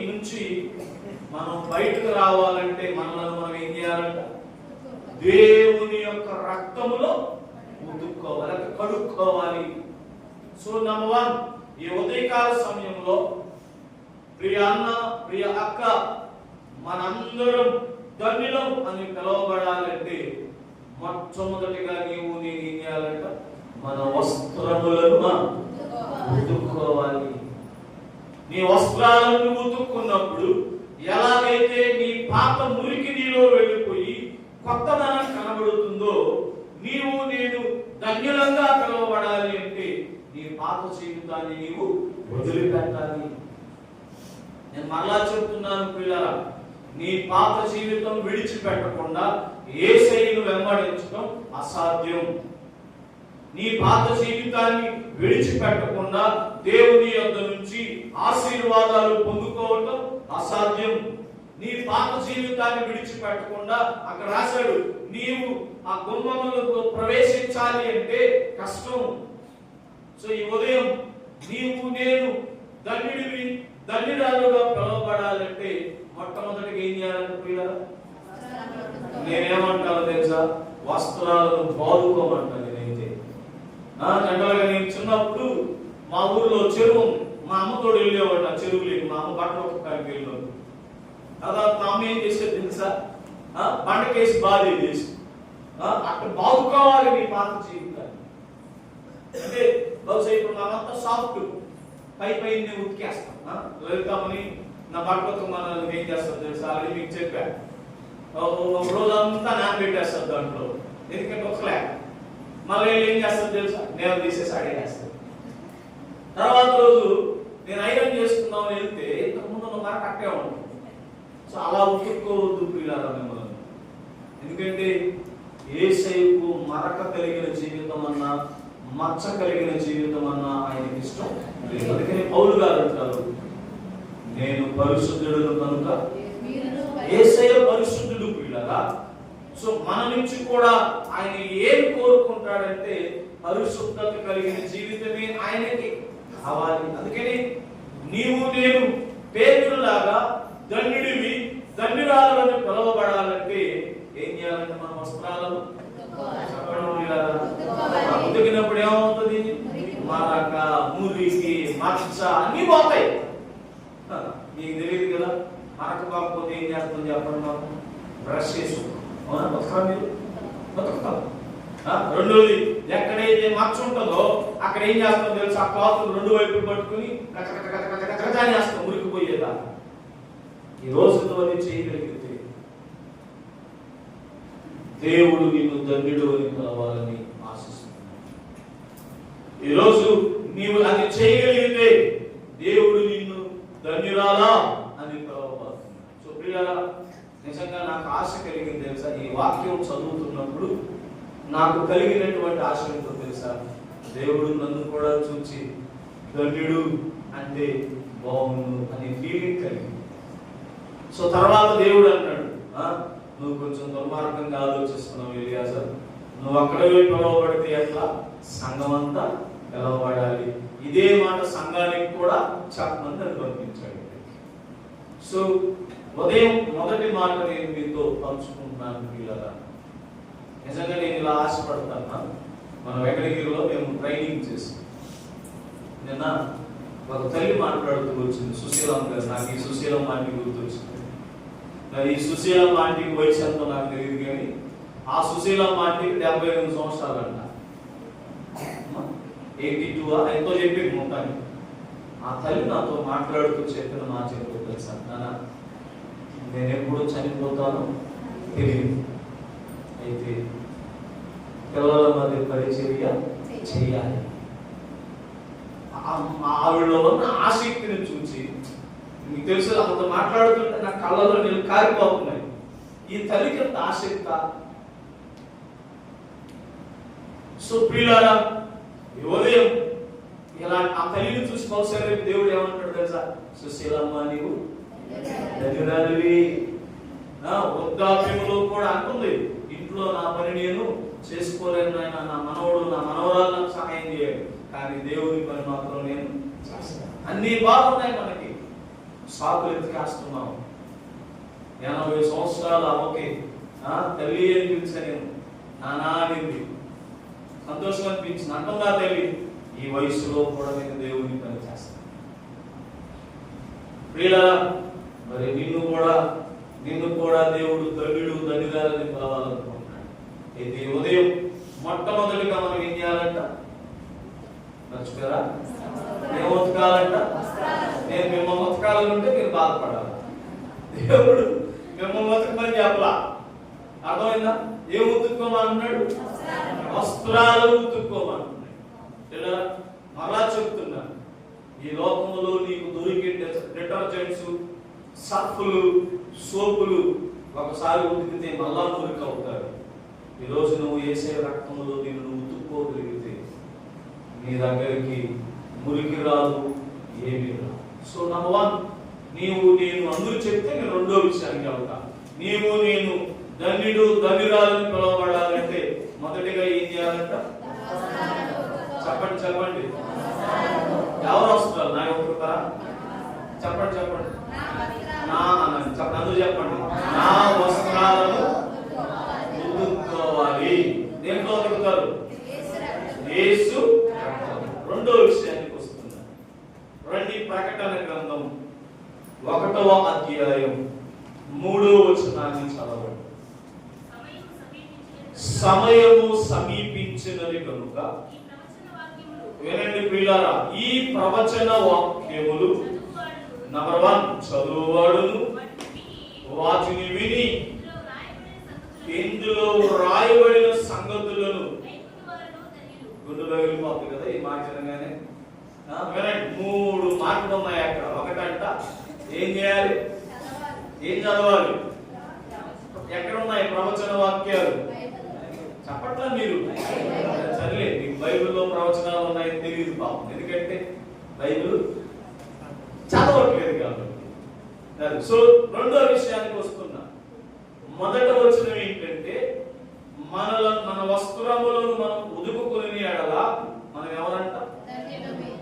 నుంచి మనం బయటకు రావాలంటే మనల్ని మనం ఏం చేయాలంట? దేవుని యొక్క రక్తములో ఉతుక్కోవాలి, కడుక్కోవాలి. సో నంబర్ 1, ఈ ఉదయకాల సమయంలో ప్రియ అన్న, ప్రియ అక్క, మనందరం ధన్యులం అని పిలువబడాలంటే మొట్టమొదటిగా నీవు నేను ఏం చేయాలంట? మన వస్త్రములను ఉతుక్కోవాలి. నీ వస్త్రాలను ఉతుక్కున్నప్పుడు ఎలాగైతే నీ పాత మురికి నీలో వెళ్ళిపోయి కొత్తదనం కనబడుతుందో, నీవు నేను ధన్యులంగా పిలువబడాలి అంటే నీ పాత జీవితాన్ని నీవు వదిలిపెట్టాలి. నేను మరలా చెప్తున్నాను పిల్లరా, నీ పాత జీవితం విడిచిపెట్టకుండా యేసయ్యను వెంబడించడం అసాధ్యం. నీ పాత జీవితాన్ని విడిచిపెట్టకుండా దేవుని యొద్ద నుంచి ఆశీర్వాదాలు పొందుకోవటం అసాధ్యం. నీ పాత జీవితాన్ని విడిచిపెట్టకుండా అక్కడ రాశాడు, నీవు ఆ గుమ్మములకు ప్రవేశించాలి అంటే కష్టం. సో ఈ ఉదయం నీవు నేను ధన్యుడివి, ధన్యురాలుగా పిలువబడాలంటే మొట్టమొదటిగా ఏం చేయాలంటే పిల్లలు, నేనేమంటాను తెలుసా? వస్త్రాలను బాదుకోమంటాను. నేనైతే జనరల్గా నేను చిన్నప్పుడు మా ఊర్లో చెరువు, మా అమ్మతోడు వెళ్ళేవాడు. ఆ చెరువు లేదు, మా అమ్మ బట్టలు ఒక్కడికి వెళ్ళాడు. తర్వాత మా అమ్మ ఏం చేసేది తెలుసా? బండకేసి బాధ చేసి అక్కడ బాదుకోవాలి నీ పాత జీవితాన్ని. అంటే బహుశా ఇప్పుడు నామంతా సాఫ్ట్, పై నేను ఉతికేస్తాం. వెళ్తామని నా బట్టలతో మనం ఏం చేస్తాం తెలుసా? ఆల్రెడీ మీకు చెప్పా, రోజంతా నానబెట్టేస్తారు దాంట్లో, ఎందుకంటే ఒకలే. మళ్ళీ ఏం చేస్తారు తెలుసా? నేను తీసేసి అడిగేస్తాను. తర్వాత రోజు నేను ఐరన్ చేసుకుందామని వెళ్తే ఇంతకుముందు ఉన్న మరక అట్టే ఉంటుంది. సో అలా ఉతుక్కోవద్దు పిల్లల మిమ్మల్ని. ఎందుకంటే యేసయ్యకు మరక కలిగిన జీవితం అన్నా, మచ్చ కలిగిన జీవితం అన్నా ఆయనకి ఇష్టం లేదు. అందుకని పౌలు గారు అంటారు, నేను పరిశుద్ధుడు కనుక యేసయ్య పరిశుద్ధుడు పిల్లగా. సో మన నుంచి కూడా ఆయన ఏం కోరుకుంటాడంటే పరిశుద్ధత కలిగిన జీవితమే ఆయనకి కావాలి. అందుకని నీవు నేను పేదలాగా ధన్యుడివి, ధన్యురాలని పిలువబడాలంటే ఏం చేయాలంటే మన వస్త్రాలను ఉతికినప్పుడు ఏమవుతుంది? మరక, మురికి, మచ్చ అన్ని పోతాయి. మీకు తెలియదు కదా, మరక కాకపోతే ఏం చేస్తాం చెప్పండి? మాకు బ్రష్ చేసుకుంటాం. అవునా? వస్త్రం మీరు బతుకుతాం. రెండోది, ఎక్కడైతే మచ్చ ఉంటుందో అక్కడ ఏం చేస్తాం తెలుసు? ఆ క్లాత్ రెండు వైపులు పట్టుకుని కచకచకచకచకచని చేస్తాం మురికిపోయేదా. ఈ రోజుతో అది చేయగలిగితే దేవుడు నిన్ను ధన్యుడు అని పిలవాలని ఆశిస్తున్నాడు. ఈరోజు నీవు అది చేయగలిగితే దేవుడు నిన్ను ధన్యురాలా అని పిలవబోతున్నాడు. సో ప్రియులారా, నిజంగా నాకు ఆశ కలిగింది తెలుసా? ఈ వాక్యం చదువుతున్నప్పుడు నాకు కలిగినటువంటి ఆశ ఏంటో తెలుసా? దేవుడు నన్ను కూడా చూచి ధన్యుడు అంటే బాగుండు అనే ఫీలింగ్ కలిగింది. సో తర్వాత దేవుడు అన్నాడు, నువ్వు కొంచెం దుర్మార్గంగా ఆలోచిస్తున్నావు ఎలియాజర్, నువ్వు అక్కడ పిలువబడితే ఎట్లా? సంఘం అంతా పిలవబడాలి. ఇదే మాట సంఘానికి కూడా చెప్పమని నన్ను పంపించాడు. సో ఉదయం మొదటి మాట నేను మీతో పంచుకుంటున్నాను పిల్లల. నిజంగా నేను ఇలా ఆశపడతాను. మన వెంకటగిరిలో మేము ట్రైనింగ్ చేస్తాం. నిన్న ఒక తల్లి మాట్లాడుతూ వచ్చింది, సుశీలం గారు. నాకు ఈ సుశీలం ఆంటీ గుర్తొచ్చింది. మరి ఈ సుశీలం ఆంటీకి వయసు ఎంతో నాకు తెలియదు, కానీ ఆ సుశీలం ఆంటీకి 78 సంవత్సరాలంట. 82 ఎంతో చెప్పింది మొత్తాన్ని. ఆ తల్లి నాతో మాట్లాడుతూ చెప్పిన మాట చెప్పి తెలుసా, నాన్న నేను ఎప్పుడు చనిపోతానో తెలియదు, అయితే పిల్లల మధ్య పరిచర్య చేయాలి. ఆవిడలో ఉన్న ఆసక్తిని చూసి మీకు తెలుసు, అంత మాట్లాడుతుంటే నా కళ్ళలో నీళ్ళు కారిపోతున్నాయి. ఈ తల్లికి అంత ఆసక్త. సో ప్రియులారా, ఉదయం ఇలా ఆ తల్లిని చూసి బహుశా దేవుడు ఏమంటాడు తెలుసా, సుశీలమ్మ నీవు ధన్యురాలివి. వృద్ధాప్యంలో కూడా అంటుంది, ఇంట్లో నా పని నేను చేసుకోలేను నాయన, నా మనవడు నా మనవరాలు నాకు సహాయం చేయాలి, కానీ దేవుని పని మాత్రం నేను చేస్తాను. అన్ని బాగున్నాయి, మనకి సాకులు ఎత్తికేస్తున్నాం. 80 సంవత్సరాలు అమ్మకి తల్లి అని పిలిచా నేను, నానా అనింది, సంతోషం అనిపించింది. అంటుందా తల్లి, ఈ వయసులో కూడా నేను దేవుని పని చేస్తాను. ప్రియులారా, మరి నిన్ను కూడా దేవుడు ధన్యుడు ధన్యురాలని పిలవాలనుకుంటున్నాడు. అయితే ఉదయం మొట్టమొదటిగా మనం ఏం చేయాలంట, మర్చిపోయారా? ఏం ఉతకాలంట? నేను మిమ్మల్ని ఉతకాలంటే మీరు బాధపడాలి. దేవుడు మిమ్మల్ని ఉతకమని చెప్పలా, అర్థమైందా? ఏం ఉతుక్కోమన్నాడు? వస్త్రాలు ఉతుక్కోమన్నాడు. మరలా చెప్తున్నా, ఈ లోకంలో నీకు దొరికే డిటర్జెంట్స్, సర్ఫులు, సోపులు ఒకసారి ఉతికితే మళ్ళా మురికి అవుతారు. ఈరోజు నువ్వు వేసే రక్తంలో నువ్వు ఉతుక్కోగలిగితే నీ దగ్గరికి మురికి రాదు, ఏమీ రాదు. సో నంబర్ 1, నీవు నేను అందరూ చెప్తే నేను రెండో విషయానికి వెళ్తా. నీవు నేను ధన్యుడు ధన్యురాలని పిలవబడాలంటే మొదటిగా ఏం చేయాలంట? చెప్పండి. ఎవరు వస్తారు? నా ఒప్పుతారా? చెప్పండి. అందరూ చెప్పండి. నా వస్త్రాలను ఉతుక్కోవాలి. దేంట్లో ఉతుకుతారు? యేసు. రెండో విషయానికి వస్తున్నా. రండి, ప్రకటన గ్రంథం 1వ అధ్యాయం 3వ వచనాన్ని చదవండి. సమయము సమీపించినది కనుక, వినండి ప్రియులారా, ఈ ప్రవచన వాక్యములు నంబర్ 1 చదువువాడును వాటిని విని ఇందులో రాయబడిన సంగతులను గుండెలో వెళ్ళిపోతుంది కదా ఈ మాట అనగానే. వినండి, 3 మాటలు ఉన్నాయి అక్కడ. ఒకటంట ఏం చేయాలి? ఏం చదవాలి? ఎక్కడ ఉన్నాయి ప్రవచన వాక్యాలు? చెప్పట్లా మీరు? సరే, మీకు బైబిల్లో ప్రవచనాలు ఉన్నాయని తెలియదు పాపం, ఎందుకంటే బైబిల్ చదవట్లేదు కాబట్టి. సో రెండో విషయానికి వస్తున్నా. మొదట వచ్చిన ఏంటంటే, మన వస్త్రములను మనం ఉదుకుకుని ఎడల మనం ఎవరంట?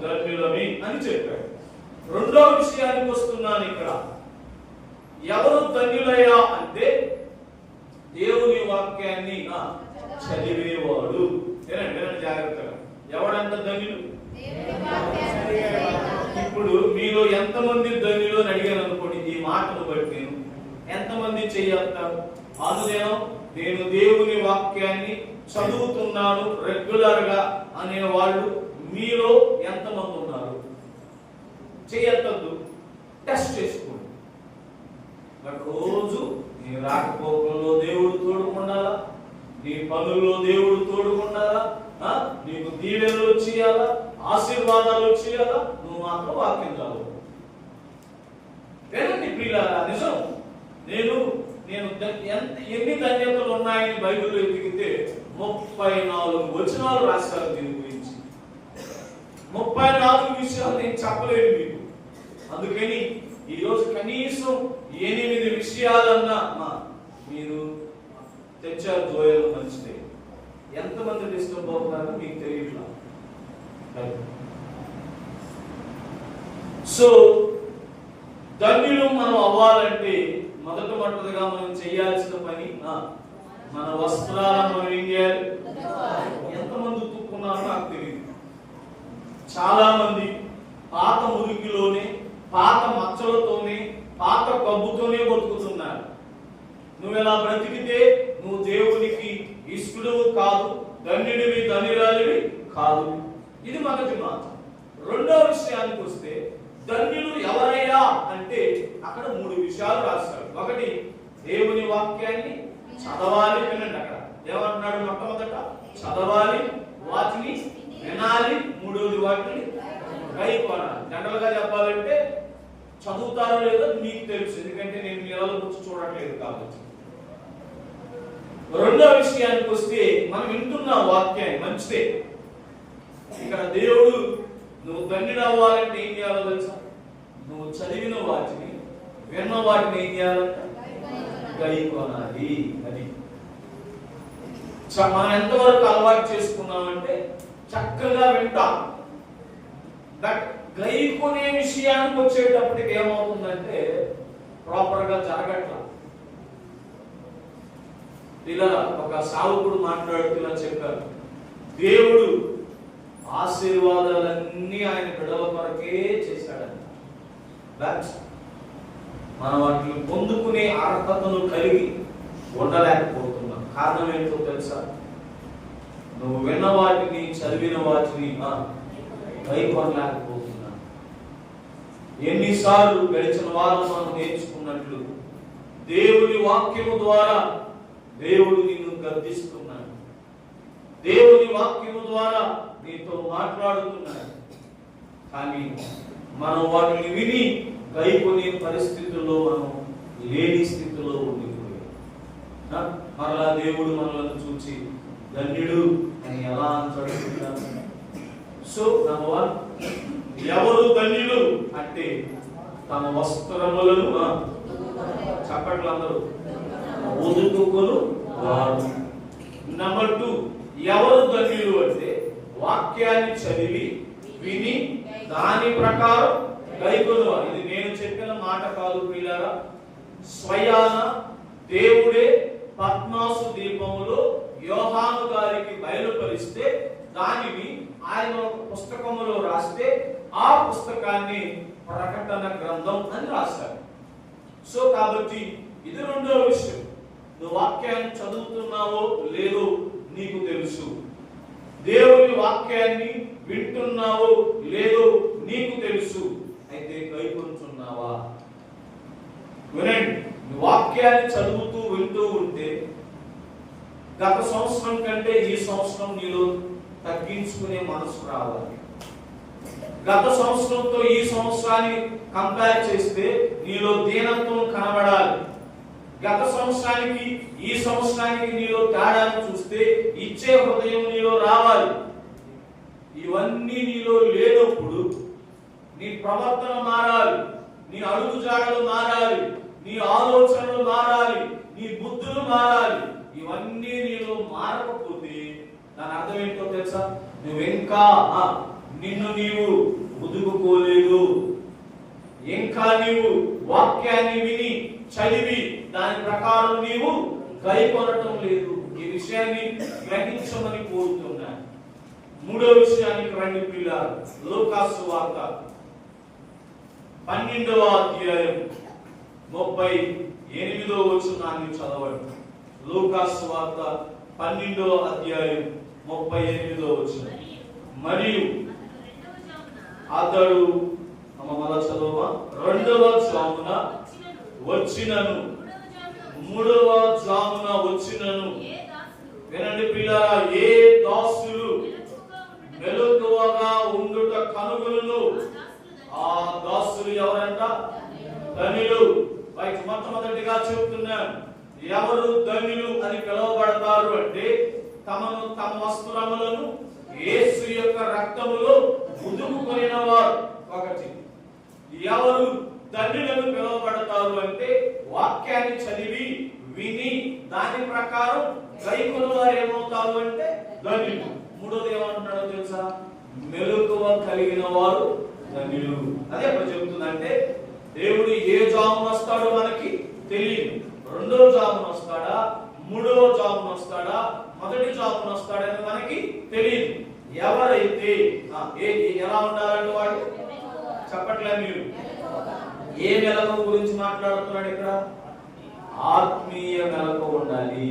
ధన్యులమి అని చెప్పాడు. రెండో విషయానికి వస్తున్నాను ఇక్కడ. ఎవరు ధన్యులయ్యా అంటే, దేవుని వాక్యాన్ని చదివేవాడు. వినండి జాగ్రత్తగా. ఎవడంత ధన్యులు? ఇప్పుడు మీరు ఎంతమంది ధన్యులు అని అడిగాను అనుకోండి, ఈ మాటను బట్టి నేను ఎంతమంది చెయ్యొస్తాను? అందులో నేను దేవుని వాక్యాన్ని చదువుతున్నాను రెగ్యులర్ గా అనే వాళ్ళు మీలో ఎంతమంది ఉన్నారు? చెయ్యొద్దు, టెస్ట్ చేసుకోండి. రోజు నీ రాకపోకల్లో దేవుడు తోడుకుండాలా, నీ పనుల్లో దేవుడు తోడుకుండాలా, నీకు దీవెనలు వచ్చేయాలా, ఆశీర్వాదాలు వచ్చేయాలా, నువ్వు మాత్రం వాక్యం చదువు. వినండి ప్రియులారా, నిజం. నేను ఎన్ని ధన్యతలు ఉన్నాయని బైబిల్లో ఎదిగితే 34 వచనాలు రాశారు దీని గురించి. 34 విషయాలు నేను చెప్పలేను మీకు. అందుకని ఈరోజు కనీసం 8 విషయాలన్నా మీరు తెచ్చారు. జోయలు మంచిదే. ఎంతమంది డిస్టర్బ్ అవుతారో మీకు తెలియట్లా. సో ధన్యులు మనం అవ్వాలంటే మొట్టమొదటిగా మనం చేయాల్సిన పని మన వస్త్రాలను మనం ఏం చేయాలి? ఎంతమంది ఉతుక్కున్నారో నాకు తెలియదు. చాలా మంది పాత మురికిలోనే, పాత మచ్చలతోనే, పాత గబ్బుతోనే బతుకుతున్నారు. నువ్వు ఎలా బ్రతికితే నువ్వు దేవునికి ఇష్టడు కాదు, ధన్యుడివి ధన్యురాలివి కాదు. ఇది మొదటి మాట. రెండో విషయానికి వస్తే ధన్యులు ఎవరైనా అంటే అక్కడ 3 విషయాలు రాస్తాడు. ఒకటి, దేవుని వాక్యాన్ని చదవాలి, వినండి. అక్కడ ఏమంటున్నాడు? మొట్టమొదట చదవాలి, వాటిని వినాలి, మూడోది వాటిని గైకొనాలి. జనరల్ గా చెప్పాలంటే చదువుతారో లేదో మీకు తెలుసు, ఎందుకంటే నేను మీలో గురించి చూడట్లేదు కాబట్టి. రెండో విషయానికి వస్తే మనం వింటున్న వాక్యాన్ని మంచిదే. ఇక్కడ దేవుడు నువ్వు ధన్యుడు అవ్వాలంటే ఏం చేయాలో తెలుసా? నువ్వు చదివిన వాటిని, విన్న వాటిని ఏం చేయాలంట? గైకొనాలి. అది మనం ఎంతవరకు అలవాటు చేసుకున్నామంటే చక్కగా వింటాం, బట్ గైకొనే విషయానికి వచ్చేటప్పటికి ఏమవుతుందంటే ప్రాపర్ గా జరగట్లా. ఇలా ఒక సావుకుడు మాట్లాడుతూ చెప్పారు, దేవుడు ఆశీర్వాదాలన్నీ ఆయన బిడ్డల కొరకే చేశాడని. మనం వాటిని పొందుకునే అర్హతను కలిగి ఉండలేకపోతున్నాం. కారణం ఏంటో తెలుసా? నువ్వు విన్న వాటిని, చదివిన వాటిని గైకొనలేకపోతున్నా. ఎన్నిసార్లు గడిచిన వారం మనం నేర్చుకున్నట్లు దేవుని వాక్యము ద్వారా దేవుడు నిన్ను గద్దిస్తున్నాడు, దేవుని వాక్యము ద్వారా నీతో మాట్లాడుతున్నాడు. కానీ మనం వాటిని విని గైకొనే పరిస్థితుల్లో మనం లేని స్థితిలో ఉండిపోయాం. మరలా దేవుడు మనల్ని చూచి ధన్యుడు అని ఎలా అంటాడు? సో నంబర్ 1, ఎవరు ధన్యులు అంటే తమ వస్త్రములను చప్పట్లు అందరూ ఉదుకుకొను వారు. నంబర్ 2, ఎవరు ధన్యులు అంటే వాక్యాన్ని చదివి విని దాని ప్రకారం గైకొనువారు. ఇది నేను చెప్పిన మాట కాదు ప్రియులారా, స్వయాన దేవుడే పద్మాసు దీపములో యోహాను గారికి బయలుపరిస్తే దానిని ఆయన పుస్తకములో రాస్తే ఆ పుస్తకాన్ని ప్రకటన గ్రంథం అని రాశారు. సో కాబట్టి ఇది రెండో విషయం. నువ్వు వాక్యాన్ని చదువుతున్నావో లేదో నీకు తెలుసు, దేవుని వాక్యాన్ని వింటున్నావో లేదో నీకు తెలుసు. అయితే గైకొంటున్నావా? వినండి, వాక్యాన్ని చదువుతూ వింటూ ఉంటే గత సంవత్సరం కంటే ఈ సంవత్సరం నీలో తగ్గించుకునే మనసు రావాలి. గత సంవత్సరంతో ఈ సంవత్సరాన్ని కంపేర్ చేస్తే నీలో దీనత్వం కనబడాలి. గత సంవత్సరానికి ఈ సంవత్సరానికి నీలో తేడాను చూస్తే ఇచ్చే హృదయం నీలో రావాలి. ఇవన్నీ నీలో లేనప్పుడు నీ ప్రవర్తన మారాలి, నీ అడుగుజాడలు మారాలి, నీ ఆలోచనలు మారాలి, నీ బుద్ధులు మారాలి. ఇవన్నీ నీలో మారకపోతే దాని అర్థం ఏంటో తెలుసా? నువ్వింకా నిన్ను నీవు ముదుగుకోలేదు, ఇంకా నీవు వాక్యాన్ని విని చదివి దాని ప్రకారం నీవు గైకొనటం లేదు. ఈ విషయాన్ని గ్రహించమని కోరుతున్నాను. మూడో విషయానికి రండి ప్రియులారా. లూకాసు సువార్త 12వ అధ్యాయం 38వ వచనాన్ని చదవండి. లూకాసు సువార్త 12వ అధ్యాయం 38వ వచనం. మరియు అతడు మళ్ళా చదవమా, 2వ జామున వచ్చినను, 3వ జామున వచ్చినను. వినండి ప్రియులారా, ఏ దాసులు మెలకువగా ఉండుట కనుగొనును ఆ దాసులు ఎవరంట? ధన్యులు. మొట్టమొదటిగా చెప్తున్నాను, ఎవరు ధన్యులు అని పిలువబడతారు అంటే తమను తమ వస్త్రములను యేసు యొక్క రక్తములో ఉదుకుకొనిన వారు. ఒకటి. ఎవరు ధన్యులను పిలువబడతారు అంటే వాక్యాన్ని చదివి విని దాని ప్రకారం గైకొను వారు ఏమవుతారు అంటే ధన్యులు. మూడోది ఏమంటున్నాడో తెలుసా? మెలకువ కలిగిన వారు ధన్యులు. అదే అక్కడ చెబుతుందంటే దేవుడు ఏ జామున వస్తాడో మనకి తెలియదు. రెండో జామున వస్తాడా, మూడో జామున వస్తాడా, మొదటి జామున వస్తాడని మనకి తెలియదు. ఎవరైతే ఎలా ఉండాలంటే వాడు చెప్పట్లే. మీరు ఏ మెలకువ గురించి మాట్లాడుతున్నాడు ఇక్కడ? ఆత్మీయ మెలకువ ఉండాలి.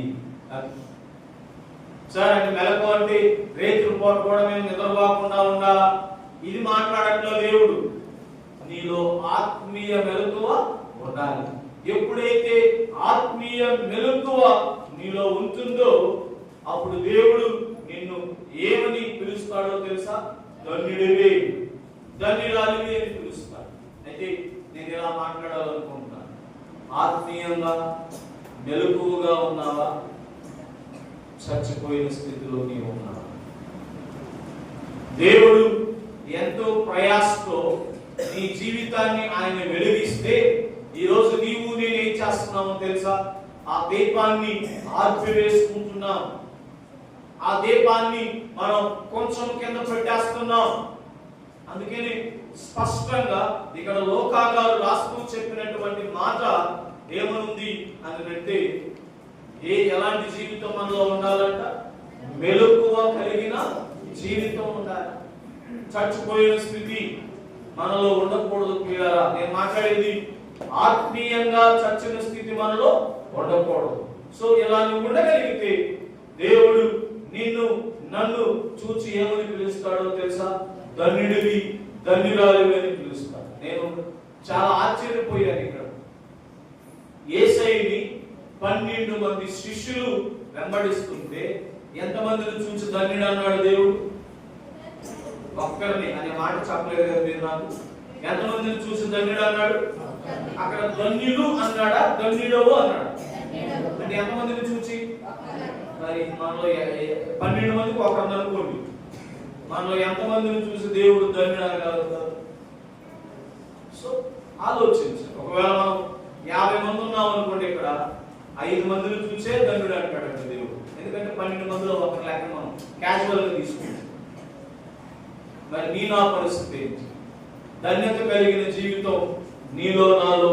సార్ అంటే మెలకువ అంటే రేతులు పూట కూడా మేము నిద్రపోకుండా ఉండాలా, ఇది మాట్లాడట్లో దేవుడు. నీలో ఆత్మీయ మెలకువ ఉండాలి. ఎప్పుడైతే ఆత్మీయ మెలకువ నీలో ఉంటుందో అప్పుడు దేవుడు నిన్ను ఏమని పిలుస్తాడో తెలుసా? ధన్యుడివి, ధన్యురాలివి అని పిలుస్తాడు. అయితే నేను ఇలా మాట్లాడాలనుకుంటున్నాను. ఆత్మీయంగా మెలకువగా ఉన్నావా? చచ్చిపోయిన స్థితిలో నీవు ఉన్నావా? దేవుడు ఎంతో ప్రయాసతో నీ జీవితాన్ని ఆయన వెలిగిస్తే ఈరోజు నీవు నేనేం చేస్తున్నామో తెలుసా? ఆ దీపాన్ని ఆర్పివేసుకుంటున్నాం. ఆ దీపాన్ని మనం కొంచెం కింద పెట్టేస్తున్నాం. అందుకని స్పష్టంగా ఇక్కడ లోకా గారు రాస్తూ చెప్పినటువంటి మాట ఏమనుంది అని అంటే ఎలాంటి జీవితం మనలో ఉండాలంట? మెలకువ కలిగిన జీవితం ఉండాలి. చచ్చిపోయిన స్థితి మనలో ఉండకూడదు ప్రియులారా. నేను మాట్లాడేది ఆత్మీయంగా చచ్చిన స్థితి మనలో ఉండకూడదు. సో ఇలా నువ్వు ఉండగలిగితే దేవుడు నిన్ను నన్ను చూచి ఏమని పిలుస్తాడో తెలుసా? ధన్యుడివి, ధన్యురాలివి అని పిలుస్తాడు. నేను చాలా ఆశ్చర్యపోయాను. ఇక్కడ యేసయ్యని 12 మంది శిష్యులు వెంబడిస్తుంటే ఎంతమందిని చూసి ధన్యుడు అన్నాడు దేవుడు? ఒక్కరిని అనే మాట చెప్పలేదు కదా మీరు నాకు. ఎంతమందిని చూసి ధన్యుడు అన్నాడు? అక్కడ ధన్యులు అన్నాడా, ధన్యుడవు అన్నాడా? అంటే ఎంతమందిని చూసి? మరి మనలో 12 మందికి ఒకరిని అనుకోండి. మనలో ఎంతమందిని చూసి దేవుడు ధన్యుడు అనగలుగుతారు? సో ఆలోచించండి. ఒకవేళ మనం 50 మంది ఉన్నాం అనుకోండి, ఇక్కడ 5 మందిని చూసే ధన్యుడు అంటాడంట దేవుడు. ఎందుకంటే 12 మందిలో ఒక లెక్క మనం క్యాజువల్ గా తీసుకుంటాం. మరి నీ నా పరిస్థితి ఏంటి? ధన్యత కలిగిన జీవితం నీలో నాలో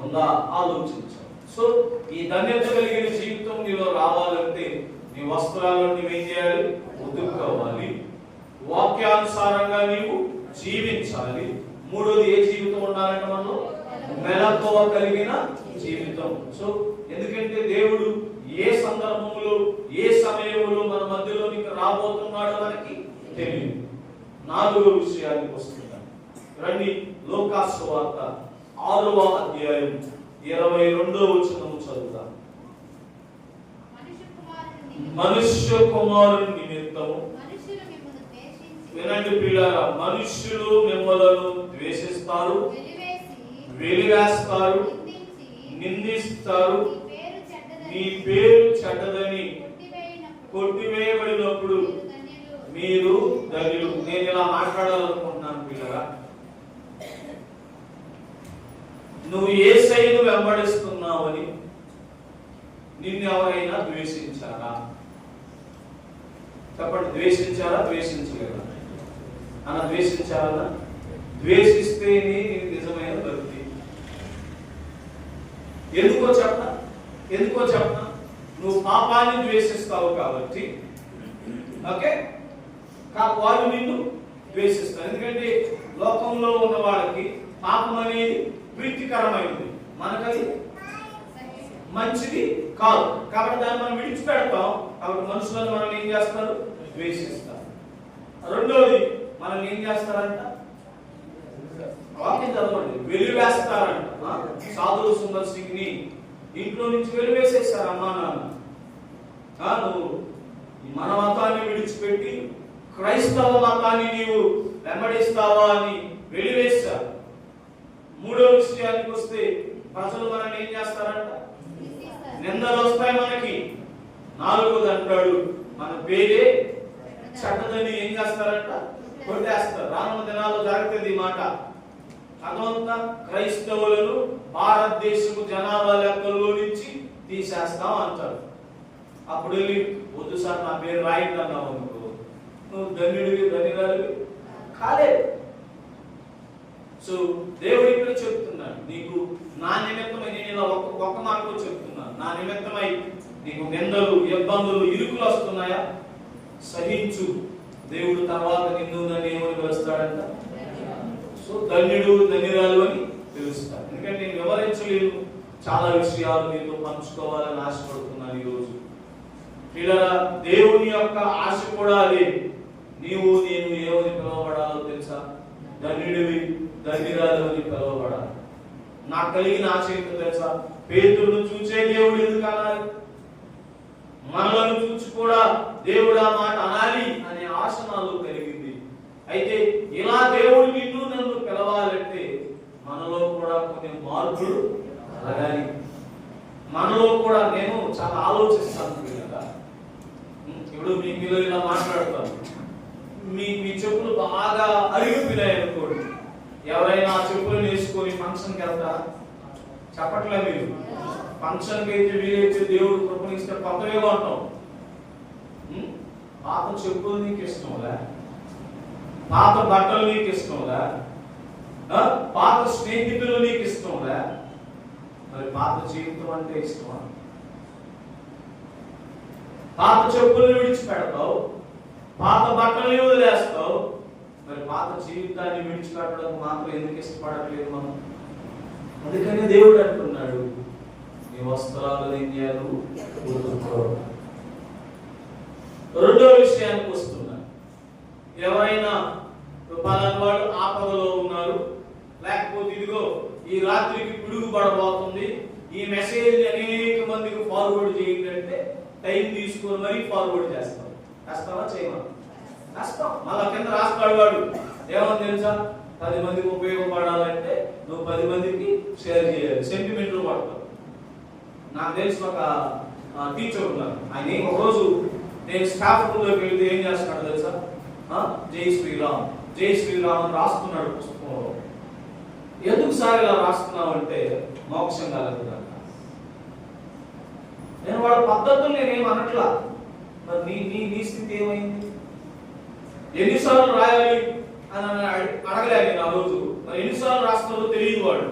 ఉందా? ఆలోచించాలి. సో ఈ ధన్యత కలిగిన జీవితం నీలో రావాలంటే నీ వస్త్రాలను నీవేం చేయాలి? ఉతుక్కోవాలి. వాక్యానుసారంగా నీవు జీవించాలి. మూడోది ఏ జీవితం ఉండాలంటే మనలో? మెలకువ కలిగిన జీవితం. సో ఎందుకంటే దేవుడు ఏ సందర్భంలో ఏ సమయంలో మన మధ్యలోనికి రాబోతున్నాడో మనకి తెలియదు. 4వ విషయానికి వస్తున్నాను. రండి, లూకా సువార్త 6వ అధ్యాయం 22వ వచనం చదువుతాం. మనుష్య కుమారుని నిమిత్తము వినండి ప్రియులారా, మనుష్యులు మిమ్మలను ద్వేషిస్తారు, వెలివేస్తారు, నిందిస్తారు, మీ పేరు చెడ్డదని కొట్టివేయబడినప్పుడు మీరు ధన్యులు. నేను ఇలా మాట్లాడాలనుకుంటున్నాను పిల్లరా. నువ్వు యేసయ్యను వెంబడిస్తున్నావని నిన్ను ఎవరైనా ద్వేషించారా? చెప్పండి, ద్వేషించారా? ద్వేషించలేదా? అలా ద్వేషించారా? ద్వేషిస్తేనే నిజమైన భక్తి. ఎందుకో చెప్పనా? నువ్వు పాపాన్ని ద్వేషిస్తావు కాబట్టి, ఓకే, వాళ్ళు నిన్ను ద్వేషిస్తారు. ఎందుకంటే లోకంలో ఉన్న వాళ్ళకి పాపం అనేది ప్రీతికరమైనది, మనకది మంచిది కాదు. కాబట్టి దాన్ని మనం విడిచిపెడతాం. కాబట్టి మనుషులను మనం ఏం చేస్తారు? ద్వేషిస్తారు. రెండోది మనం ఏం చేస్తారంట? వాక్యం చదవండి. వెలివేస్తారంట. సాధువు సుందర్ సింగ్ ని ఇంట్లో నుంచి వెలివేసేస్తారు అమ్మా నాన్న. నువ్వు మన మతాన్ని విడిచిపెట్టి క్రైస్తవ మతాన్ని నీవు వెంబడిస్తావా అని వెలివేశారు. మూడో విషయానికి వస్తే ప్రజలు మనల్ని ఏం చేస్తారంట? నిందలు వస్తాయి మనకి. 4వది అంటాడు, మన పేరే చెడ్డదని ఏం చేస్తారంట? కొట్టేస్తారు. రానున్న దినాల్లో జరుగుతుంది ఈ మాట. అదంతా క్రైస్తవులను భారతదేశపు జనాభా లెక్కల్లో నుంచి తీసేస్తాం అంటారు. అప్పుడు వెళ్ళి వద్దు సార్ నా పేరు రాయండి అన్నావు అనుకో, నువ్వు ధన్యుడివి, ధన్యురాలివి కాలేదు. సో దేవుడు ఇక్కడ చెప్తున్నాడు, నీకు నా నిమిత్తమై నేను ఇలా ఒక్క మాటలో చెప్తున్నాను, నా నిమిత్తమై నీకు నిందలు, ఇబ్బందులు, ఇరుకులు వస్తున్నాయా, సహించు. దేవుడు తర్వాత నిన్ను నన్ను ఏమని పిలుస్తాడంట? సో ధన్యుడు, ధన్యురాలు అని పిలుస్తాడు. ఎందుకంటే నేను వివరించలేను, చాలా విషయాలు నీతో పంచుకోవాలని ఆశపడుతున్నాను ఈరోజు. పిల్లరా, దేవుని యొక్క ఆశ కూడా అదే. నీవు నేను ఏమని పిలువబడాలో తెలుసా? ధన్యుడివి, ధన్యురాలు అని పిలువబడాలి. నాకు కలిగిన ఆశ ఏంటో తెలుసా? పేతురును చూచే దేవుడు ఎందుకు అనాలి, మనలను చూచి కూడా దేవుడు ఆ మాట అనాలి అనే ఆశ నాలో కలిగింది. అయితే ఇలా దేవుడు నిన్ను నన్ను పిలవాలంటే మనలో కూడా కొన్ని మార్పులు కలగాలి. మనలో కూడా నేను చాలా ఆలోచిస్తాను కదా. ఇప్పుడు మీలో ఇలా మాట్లాడతాను, మీ చెప్పులు బాగా అరిగిపోయినాయి అనుకోండి, ఎవరైనా ఆ చెప్పులు వేసుకొని ఫంక్షన్కి వెళ్తారా? చెప్పట్లే మీరు. ఫంక్షన్కి అయితే వీలైతే దేవుడు కృపణిస్తే కొత్తగా ఉంటాం. పాత చెప్పులు నీకు ఇష్టంలే, పాత బట్టలు నీకు ఇష్టంలే, పాత స్నేహితులు నీకు ఇష్టంలే, మరి పాత జీవితం అంటే ఇష్టమా? పాత చెప్పుల్ని విడిచిపెడతావు, పాత బట్టల్ని వదిలేస్తావు, మరి పాత జీవితాన్ని విడిచిపెట్టడం మాత్రం ఎందుకు ఇష్టపడట్లేదు మనం? అందుకని దేవుడు అంటున్నాడు, నీ వస్త్రాలు నింద్యాలు ఉతుక్కో. రెండో విషయానికి వస్తున్నా. ఎవరైనా పలానా వాడు ఆపదలో ఉన్నారు, లేకపోతే ఇదిగో ఈ రాత్రికి పిడుగు పడబోతుంది, ఈ మెసేజ్ అనేక మందికి ఫార్వర్డ్ చేయండి అంటే టైం తీసుకొని మరీ ఫార్వర్డ్ చేస్తాం. కష్టమా చేయమా? కష్టం. మళ్ళా కింద రాస్తాడు వాడు, ఏమని తెలుసా? 10 మందికి ఉపయోగపడాలంటే నువ్వు 10 మందికి షేర్ చేయాలి. సెంటిమెంట్లు పడతావు. నాకు తెలిసిన ఒక టీచర్ ఉన్నారు, ఆయన ఒకరోజు నేను స్టాఫ్ రూమ్లోకి వెళ్తే ఏం చేస్తున్నాడు తెలుసా? జై శ్రీరామ్, జై శ్రీరామ్ అని రాస్తున్నాడు పుస్తకంలో. ఎందుకు సార్ ఇలా రాస్తున్నావు అంటే మోక్షం కలగదు. నేను వాళ్ళ పద్ధతులు నేనేం అనట్లా, మరి నీ స్థితి ఏమైంది? ఎన్నిసార్లు రాయాలి అని అడగలే నేను ఆ రోజు. మరి ఎన్నిసార్లు రాస్తున్నారో తెలియదు వాడు.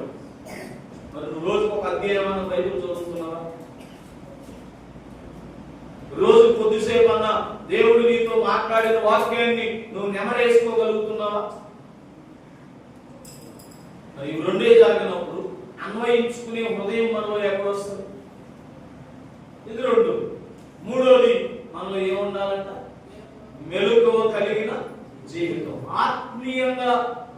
మరి నువ్వు రోజుకు ఒక అధ్యాయం అన్న బైబిల్ చదువుతున్నావా? రోజు కొద్దిసేపు అన్న దేవుడు నీతో మాట్లాడిన వాక్యాన్ని నువ్వు నెమరేసుకోగలుగుతున్నావా? మరి ఇవి రెండే జరిగినప్పుడు అన్వయించుకునే హృదయం మనలో ఎక్కడ వస్తుంది? ఇది రెండు. మూడోది, మనలో ఏముండాలంట? మెలకువ కలిగిన జీవితం. ఆత్మీయంగా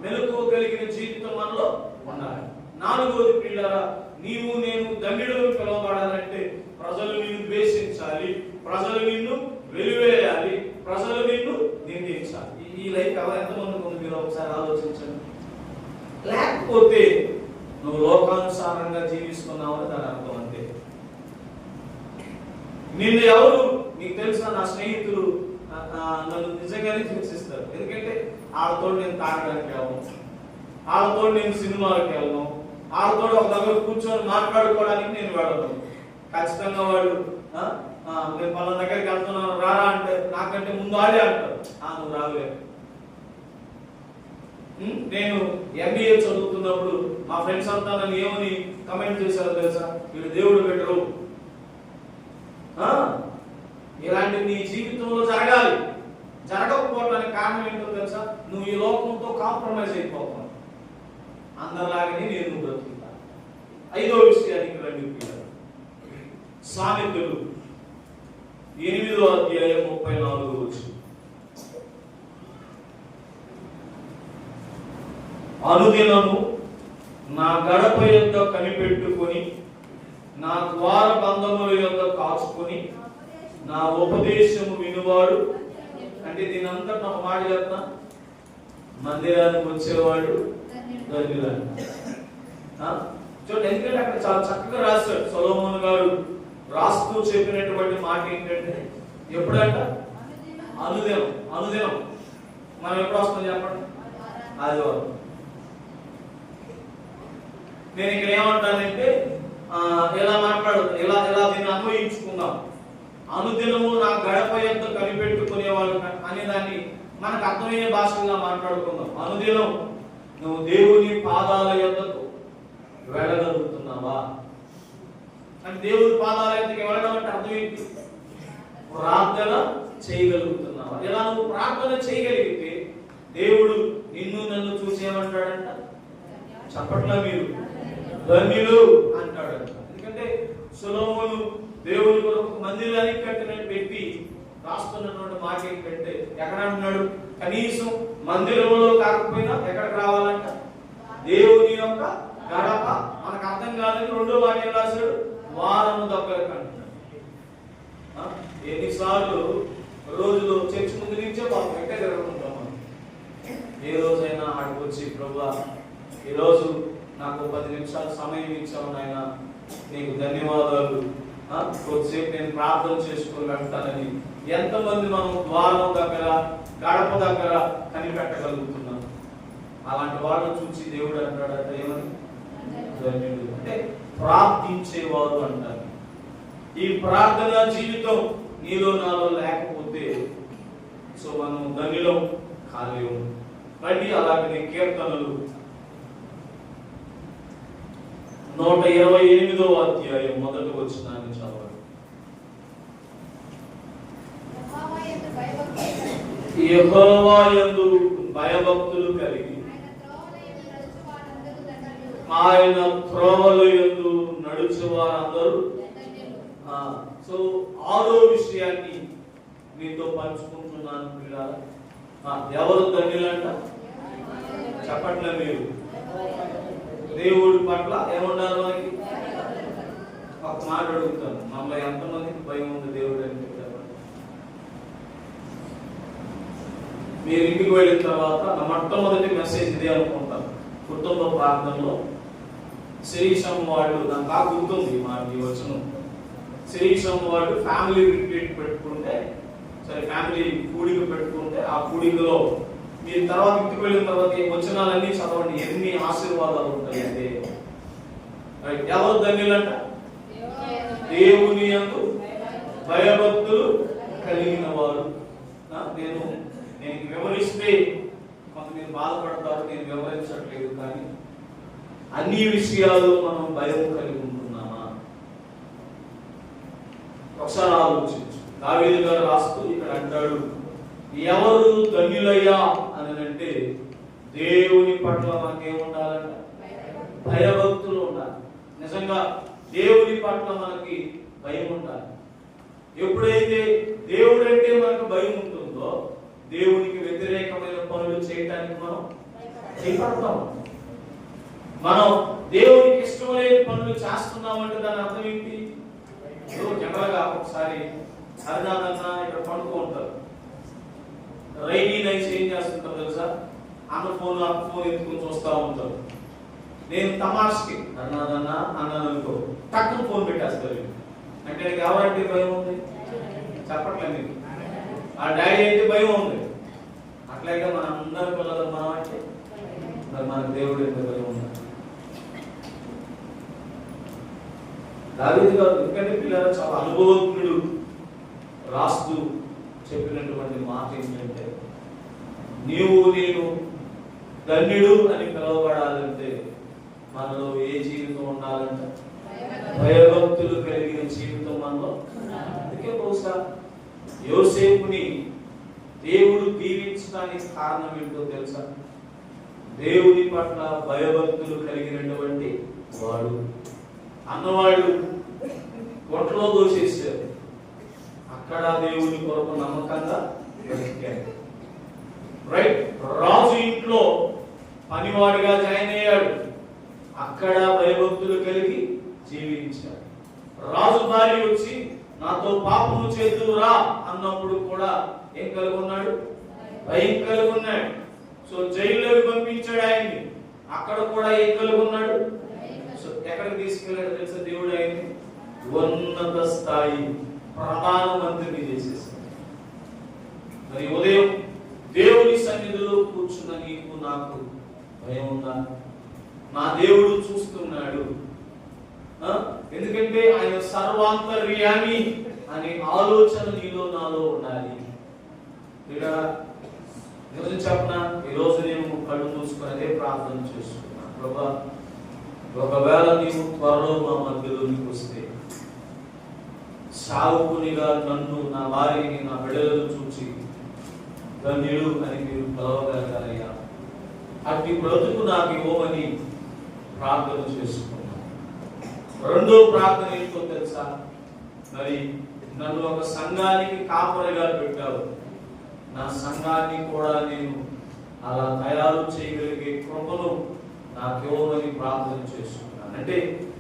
మెలకువ కలిగిన జీవితం మనలో ఉండాలి. నాలుగోది పిల్లరా, నీవు నేను ధన్యులను పిలవబడాలంటే ప్రజలు నిన్ను ద్వేషించాలి, ప్రజలు నిన్ను వెలివేయాలి, ప్రజలు నిన్ను నిందించాలి. ఈ లైఫ్ ఎంతమందికి ఉంది మీరు ఒకసారి ఆలోచించండి. లేకపోతే నువ్వు లోకానుసారంగా జీవిస్తున్నావని దాని అర్థం అంతే. నిన్ను ఎవరు, నీకు తెలుసా, నా స్నేహితులు నన్ను నిజంగానే హింసిస్తారు. ఎందుకంటే వాళ్ళతో నేను తాగడానికి వెళ్ళను, వాళ్ళతో నేను సినిమాలకు వెళ్ళను, వాళ్ళతో ఒక దగ్గర కూర్చొని మాట్లాడుకోవడానికి నేను వెళ్ళను. ఖచ్చితంగా వాడు నేను వాళ్ళ దగ్గరికి వెళ్తున్నాను రారా అంటే నాకంటే ముందు ఆడే అంటారు, నువ్వు రాలేదు. నేను MBA చదువుతున్నప్పుడు మా ఫ్రెండ్స్ అంతా నన్ను ఏమని కమెంట్ చేశారో తెలుసా? వీడు దేవుడు పెట్టరు. ఇలాంటివి నీ జీవితంలో జరగాలి. జరగకపోవడానికి కారణం ఏంటో తెలుసా? నువ్వు ఈ లోకంతో కాంప్రమైజ్ అయిపోతున్నావు. అందరిలాగానే నేను బ్రతుకుతా. 5వ విషయానికి రండి. సామెతలు 8వ అధ్యాయం 34వ వచనం. అనుదినము నా గడప యొద్ద కనిపెట్టుకొని, నా ద్వార బంధముల యొద్ద కాచుకొని, నా ఉపదేశము వినువాడు. అంటే దీనంతటా ఒక మాట చెప్తా, మందిరానికి వచ్చేవాడు ధన్యుడు. చూడండి, ఎందుకంటే అక్కడ చాలా చక్కగా రాశాడు సొలొమోను గారు. రాస్తూ చెప్పినటువంటి మాట ఏంటంటే, ఎప్పుడంట? అనుదినం. అనుదినం మనం ఎప్పుడు వస్తాం చెప్పండి? ఆదివారం. నేను ఇక్కడ ఏమంటానంటే, ఎలా ఎలా దీన్ని అన్వయించుకుందాం. అనుదినము నా గడప యొద్ద కనిపెట్టుకునేవాడు అనే దాన్ని మనకు అర్థమయ్యే భాషగా మాట్లాడుకుందాం. అనుదినం నువ్వు దేవుని పాదాల యొద్దకు వెళ్ళగలుగుతున్నావా? అంటే దేవుని పాదాల యొద్దకు వెళ్ళడం అంటే అర్థం ఏంటి? ప్రార్థన చేయగలుగుతున్నావా? ఇలా నువ్వు ప్రార్థన చేయగలిగితే దేవుడు నిన్ను నన్ను చూసి ఏమంటాడంట? చెప్పట్లా మీరు ధన్యులు అంటాడంట. ఎందుకంటే సొలొమోను దేవుని కొరకు మందిరానికి కట్టిన వ్యక్తి రాస్తున్నటువంటి మాట ఏంటంటే, ఎక్కడ అంటున్నాడు? కనీసం మందిరంలో కాకపోయినా ఎక్కడికి రావాలంట? దేవుని యొక్క గడప. మనకు అర్థం కాదని రెండో మాట ఏం రాశాడు? వారము దగ్గరకు అంటున్నాడు. ఎన్నిసార్లు రోజులు చర్చి ముందు నుంచే పాపం ఎక్కడ జరుగుతుంటాం మనం. ఏ రోజైనా ఆడికి వచ్చి, ప్రభువా ఈరోజు నాకు 10 నిమిషాలు సమయం ఇచ్చావు నాయన, నీకు ధన్యవాదాలు, కొద్దిసేపు నేను ప్రార్థన చేసుకుని వెళ్తానని ఎంతమంది మనం ద్వారం దగ్గర గడప దగ్గర కనిపెట్టగలుగుతున్నాం? అలాంటి వాళ్ళని చూసి దేవుడు అంటాడట ఏమని? ధన్యుడు. అంటే ప్రార్థించేవారు అంటారు. ఈ ప్రార్థన జీవితం నీలో నాలో లేకపోతే సో మనం ధన్యులం కాలేము. మళ్ళీ అలాగే కీర్తనలు 128వ అధ్యాయం మొదటి వచనాన్ని చదవండి. యెహోవా యందు భయభక్తులు కలిగి ఆయన త్రోవల యందు నడుచువారందరూ. సో 6వ విషయాన్ని మీతో పంచుకుంటున్నాను పిల్లలు. ఎవరు ధన్యులంట? చెప్పట్లే మీరు. దేవుడి పట్ల ఏముండాలి మనకి? ఒక మాట అడుగుతాను, మమ్మల్ని ఎంతమందికి భయం ఉంది దేవుడు అంటే? మీరు ఇంటికి వెళ్ళిన తర్వాత నా మొట్టమొదటి మెసేజ్ ఇదే అనుకుంటాను. కుటుంబ ప్రార్థనలో శిరీషం వాళ్ళు, నాకు గుర్తుంది మాకు ఈ వచనం, శిరీషం వాళ్ళు ఫ్యామిలీ రిట్రీట్ పెట్టుకుంటే, సరే ఫ్యామిలీ కూడిక పెట్టుకుంటే, ఆ కూడికలో మీరు తర్వాత ఇంటికి వెళ్ళిన తర్వాత ఈ వచనాలన్నీ చదవండి, ఎన్ని ఆశీర్వాదాలు ఉంటాయి. అంటే ఎవరు ధన్యులంట? దేవుని యందు భయభక్తులు కలిగిన వారు. నేను వివరిస్తే కొంతమంది బాధపడతారు, నేను వివరించట్లేదు. కానీ అన్ని విషయాల్లో మనం భయం కలిగి ఉంటున్నామా? ఒకసారి ఆలోచించు. దావీదు గారు రాస్తూ ఇక్కడ అంటాడు, ఎవరు ధన్యులయ్యా అని అంటే దేవుని పట్ల మనకేముండాలంట? భయభక్తులు ఉండాలి. నిజంగా దేవుని పట్ల మనకి భయం ఉండాలి. ఎప్పుడైతే దేవుడు అంటే మనకు భయం ఉంటుందో దేవునికి వ్యతిరేకమైన పనులు చేయడానికి మనం భయపడతాం. మనం దేవునికి ఇష్టమైన పనులు చేస్తున్నామంటే దాని అర్థం ఏంటి? జనరల్గా ఒకసారి హరినాథన్న ఇక్కడ పండుకో ఉంటారు, రైనీ నైట్స్ ఏం చేస్తుంటారు తెలుసా? అన్న ఫోన్ ఎత్తుకుని చూస్తూ ఉంటారు. నేను తమాష్కి హరినాథన్న అన్నాను అనుకో, టక్కున ఫోన్ పెట్టేస్తారు. అంటే ఎవరంటే భయం ఉంది? చెప్పట్లేదు మీకు. ఆ డాడీ అయితే భయం ఉంది. అట్లాగే మన అందరి పిల్లలు మనం అంటే మరి మనకు దేవుడు ఎంత భయం ఉంది? దావీదు గారు ఎందుకంటే పిల్లలు చాలా అనుభవజ్ఞుడు రాస్తూ చెప్పినటువంటి మాట ఏంటంటే, నీవు నేను ధన్యుడు అని పిలువబడాలంటే మనలో ఏ జీవితం ఉండాలంటే భయభక్తులు కలిగిన జీవితం మనలో. అందుకే బహుశా యోసేపుని దేవుడు దీవించడానికి కారణం ఏంటో తెలుసా? దేవుని పట్ల భయభక్తులు కలిగినటువంటి వాడు. అన్నవాళ్ళు కొట్లో దోషేశారు, అక్కడ దేవుని కొరకు నమ్మకంగా బ్రతికారు. రైట్. రాజు ఇంట్లో పనివాడిగా జాయిన్ అయ్యాడు, అక్కడ భయభక్తులు కలిగి జీవించాడు. రాజు భార్య వచ్చి నాతో పాపము చేద్దురా అన్నప్పుడు కూడా ఏం కలిగి ఉన్నాడు? భయం కలిగి ఉన్నాడు. సో జైల్లోకి పంపించాడు ఆయన్ని, అక్కడ కూడా ఏం కలిగి ఉన్నాడు? సో ఎక్కడికి తీసుకెళ్ళాడు తెలుసా? దేవుడు ఆయన్ని ఉన్నత స్థాయి ప్రధానమంత్రిని చేసేసాడు. మరి ఉదయం దేవుని సన్నిధిలో కూర్చున్న నీకు నాకు భయం ఉందా? నా దేవుడు చూస్తున్నాడు. ఎందుకంటే ఆయన సర్వాంతర్యామి అనే ఆలోచన నీలో నాలో ఉండాలి. ఈరోజు చెప్పనా, ఈరోజు నేను కళ్ళు మూసుకొని అదే ప్రార్థన చేస్తున్నాను. ప్రభా, ఒకవేళ నీవు త్వరలో మా మధ్యలోనికి వస్తే సావుకునిగా నన్ను, నా వారిని, నా బిడ్డలను చూసి ధన్యుడు అని మీరు పిలవగలగాలయ్యా. అట్టి బ్రతుకు నాకు ఇవ్వమని ప్రార్థన చేసుకున్నాను. రెండో ప్రార్థన ఏంటో తెలుసా? మరి నన్ను ఒక సంఘానికి కాపరిగా పెట్టావు, నా సంఘాన్ని కూడా నేను అలా తయారు చేయగలిగే కృపను నాకు ఇవ్వమని ప్రార్థన చేసుకున్నాను. అంటే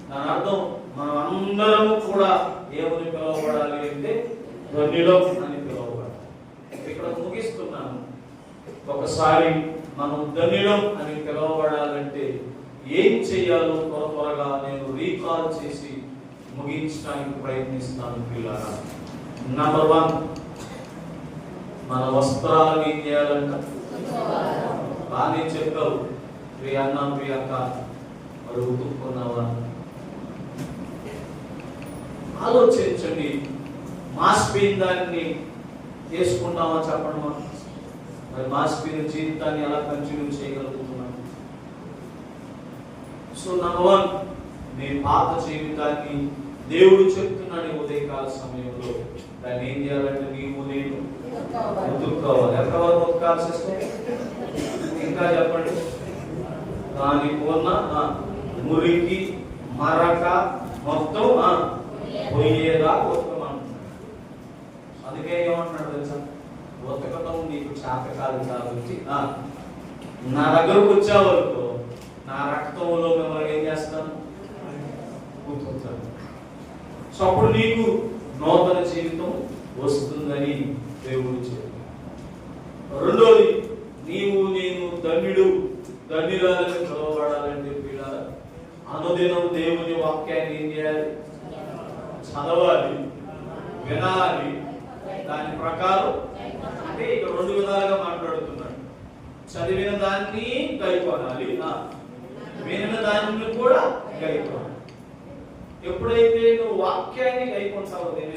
దాని అర్థం మనం అందరము కూడా ఏమని పిలువబడాలి అంటే ధన్యులం అని పిలువబడాలి. ఇక్కడ ముగిస్తున్నాను. ఒకసారి మనం ధన్యులం అని పిలువబడాలంటే ఏం చేయాలో త్వరగా నేను రీకాల్ చేసి ముగించడానికి ప్రయత్నిస్తాను పిల్లరా. నంబర్ 1, మన వస్త్రాలు ఏం చేయాలంట? బాగానే చెప్పావు ప్రియ అన్న, ప్రియ అక్క, మరి ఉతుక్కున్నావా? ఆలోచించండి. మాసిపోయిన దాన్ని చేసుకుంటామా చెప్పడమా? మరి మాసిపోయిన జీవితాన్ని ఎలా కంటిన్యూ చేయగలుగుతున్నాం? సో నంబర్ 1, నీ పాత జీవితాన్ని దేవుడు చెప్తున్నాడు ఉదయకాల సమయంలో దాన్ని ఏం చేయాలంటే నీవు నేను ఉతుక్కోవాలి. ఎంతవరకు ఉతకాల్సి వస్తే ఇంకా చెప్పండి. దాని పూర్ణ మురికి మరక మొత్తం పోయేదా ఉతకమంటున్నాడు. అందుకే ఏమంటున్నాడు తెలుసా? ఉతకటం నీకు చేత కాదు కాబట్టి నా దగ్గరకు వచ్చేవరకు నా రక్తంలో మిమ్మల్ని ఏం చేస్తాను? ఉతుకుతాను. సో అప్పుడు నీకు నూతన జీవితం వస్తుందని దేవుడు చెప్పాడు. రెండోది, నీవు నేను ధన్యుడు ధన్యురాలని పిలువబడాలంటే పిల్లలు అనుదినం దేవుని వాక్యాన్ని ఏం చేయాలి? చదవాలి, వినాలి, దాని ప్రకారం. అంటే ఇక్కడ 2 విధాలుగా మాట్లాడుతున్నాడు. చదివిన దాన్ని గైకొనాలి, వినిన దాన్ని కూడా గైకొనాలి. ఎప్పుడైతే నువ్వు వాక్యాన్ని గైకొంటావో, నేను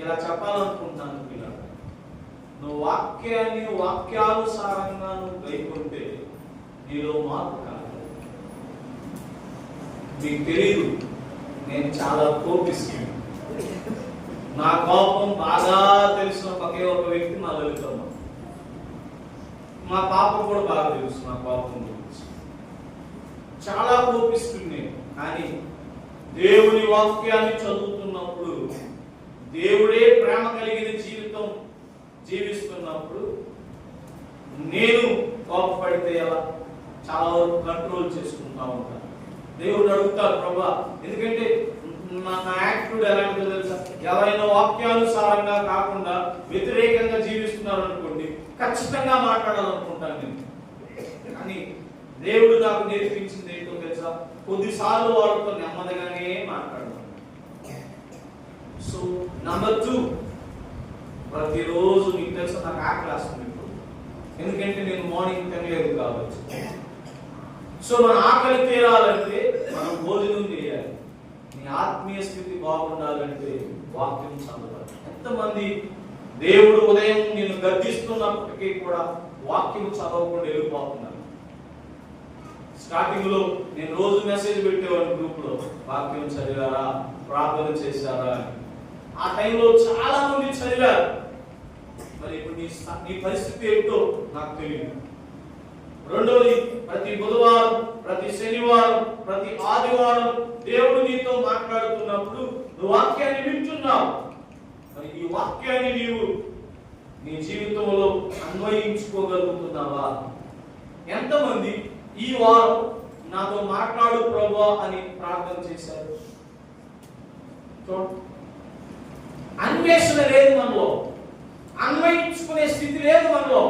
ఇలా చెప్పాలనుకుంటున్నాను పిల్లలు, నువ్వు వాక్యాన్ని వాక్యానుసారంగా నువ్వు గైకొంటే నీలో మార్పు కాదు. మీకు తెలియదు, నేను చాలా కోపిస్తాను. నా కోపం బాగా తెలిసిన ఒకే ఒక వ్యక్తి మా లలితమ్మ. మా పాప కూడా బాగా తెలుసు నా కోపం గురించి. చాలా కోపిస్తుంది నేను. కానీ దేవుని వాక్యాన్ని చదువుతున్నప్పుడు, దేవుడే ప్రేమ కలిగిన జీవితం జీవిస్తున్నప్పుడు నేను కోపపడితే ఎలా చాలా వరకు కంట్రోల్ చేసుకుంటా ఉంటాను. దేవుడు అడుగుతారు, ప్రభా, ఎందుకంటే నా యాక్టిట్యూడ్ ఎలాంటిదో తెలుసా? ఎవరైనా వాక్యానుసారంగా కాకుండా వ్యతిరేకంగా జీవిస్తున్నారు అనుకోండి, ఖచ్చితంగా మాట్లాడాలనుకుంటాను నేను. కానీ దేవుడు నాకు నేర్పించింది ఏంటో తెలుసా? కొద్దిసార్లు వాళ్ళతో నెమ్మదిగానే మాట్లాడతాను. సో నంబర్ 2, ప్రతిరోజు మీకు తెలుసా నాకు ఆకలి వస్తుంది. ఎందుకంటే నేను మార్నింగ్ తినలేదు కాబట్టి. సో మన ఆకలి తీరాలంటే మనం భోజనం చేయాలి. నీ ఆత్మీయ స్థితి బాగుండాలంటే వాక్యం చదవాలి. ఎంతమంది దేవుడు ఉదయం నేను గద్దిస్తున్నప్పటికీ కూడా వాక్యం చదవకుండా వెళ్ళిపోతున్నారు. స్టార్టింగ్ లో నేను రోజు మెసేజ్ పెట్టేవాడిని గ్రూప్ లో, వాక్యం చదివారా, ప్రార్థన చేశారా అని. ఆ టైంలో చాలా మంది చదివారు. మరి ఇప్పుడు నీ పరిస్థితి ఏంటో నాకు తెలియదు. రెండోది, ప్రతి బుధవారం, ప్రతి శనివారం, ప్రతి ఆదివారం దేవుడు నీతో మాట్లాడుతున్నప్పుడు నువ్వు వాక్యాన్ని వింటున్నావు. మరి ఈ వాక్యాన్ని నీవు నీ జీవితంలో అన్వయించుకోగలుగుతున్నావా? ఎంతమంది ఈ వారం నాతో మాట్లాడు ప్రభువా అని ప్రార్థన చేశారు? అన్వేషణ లేదు మనలో, అన్వయించుకునే స్థితి లేదు మనలో.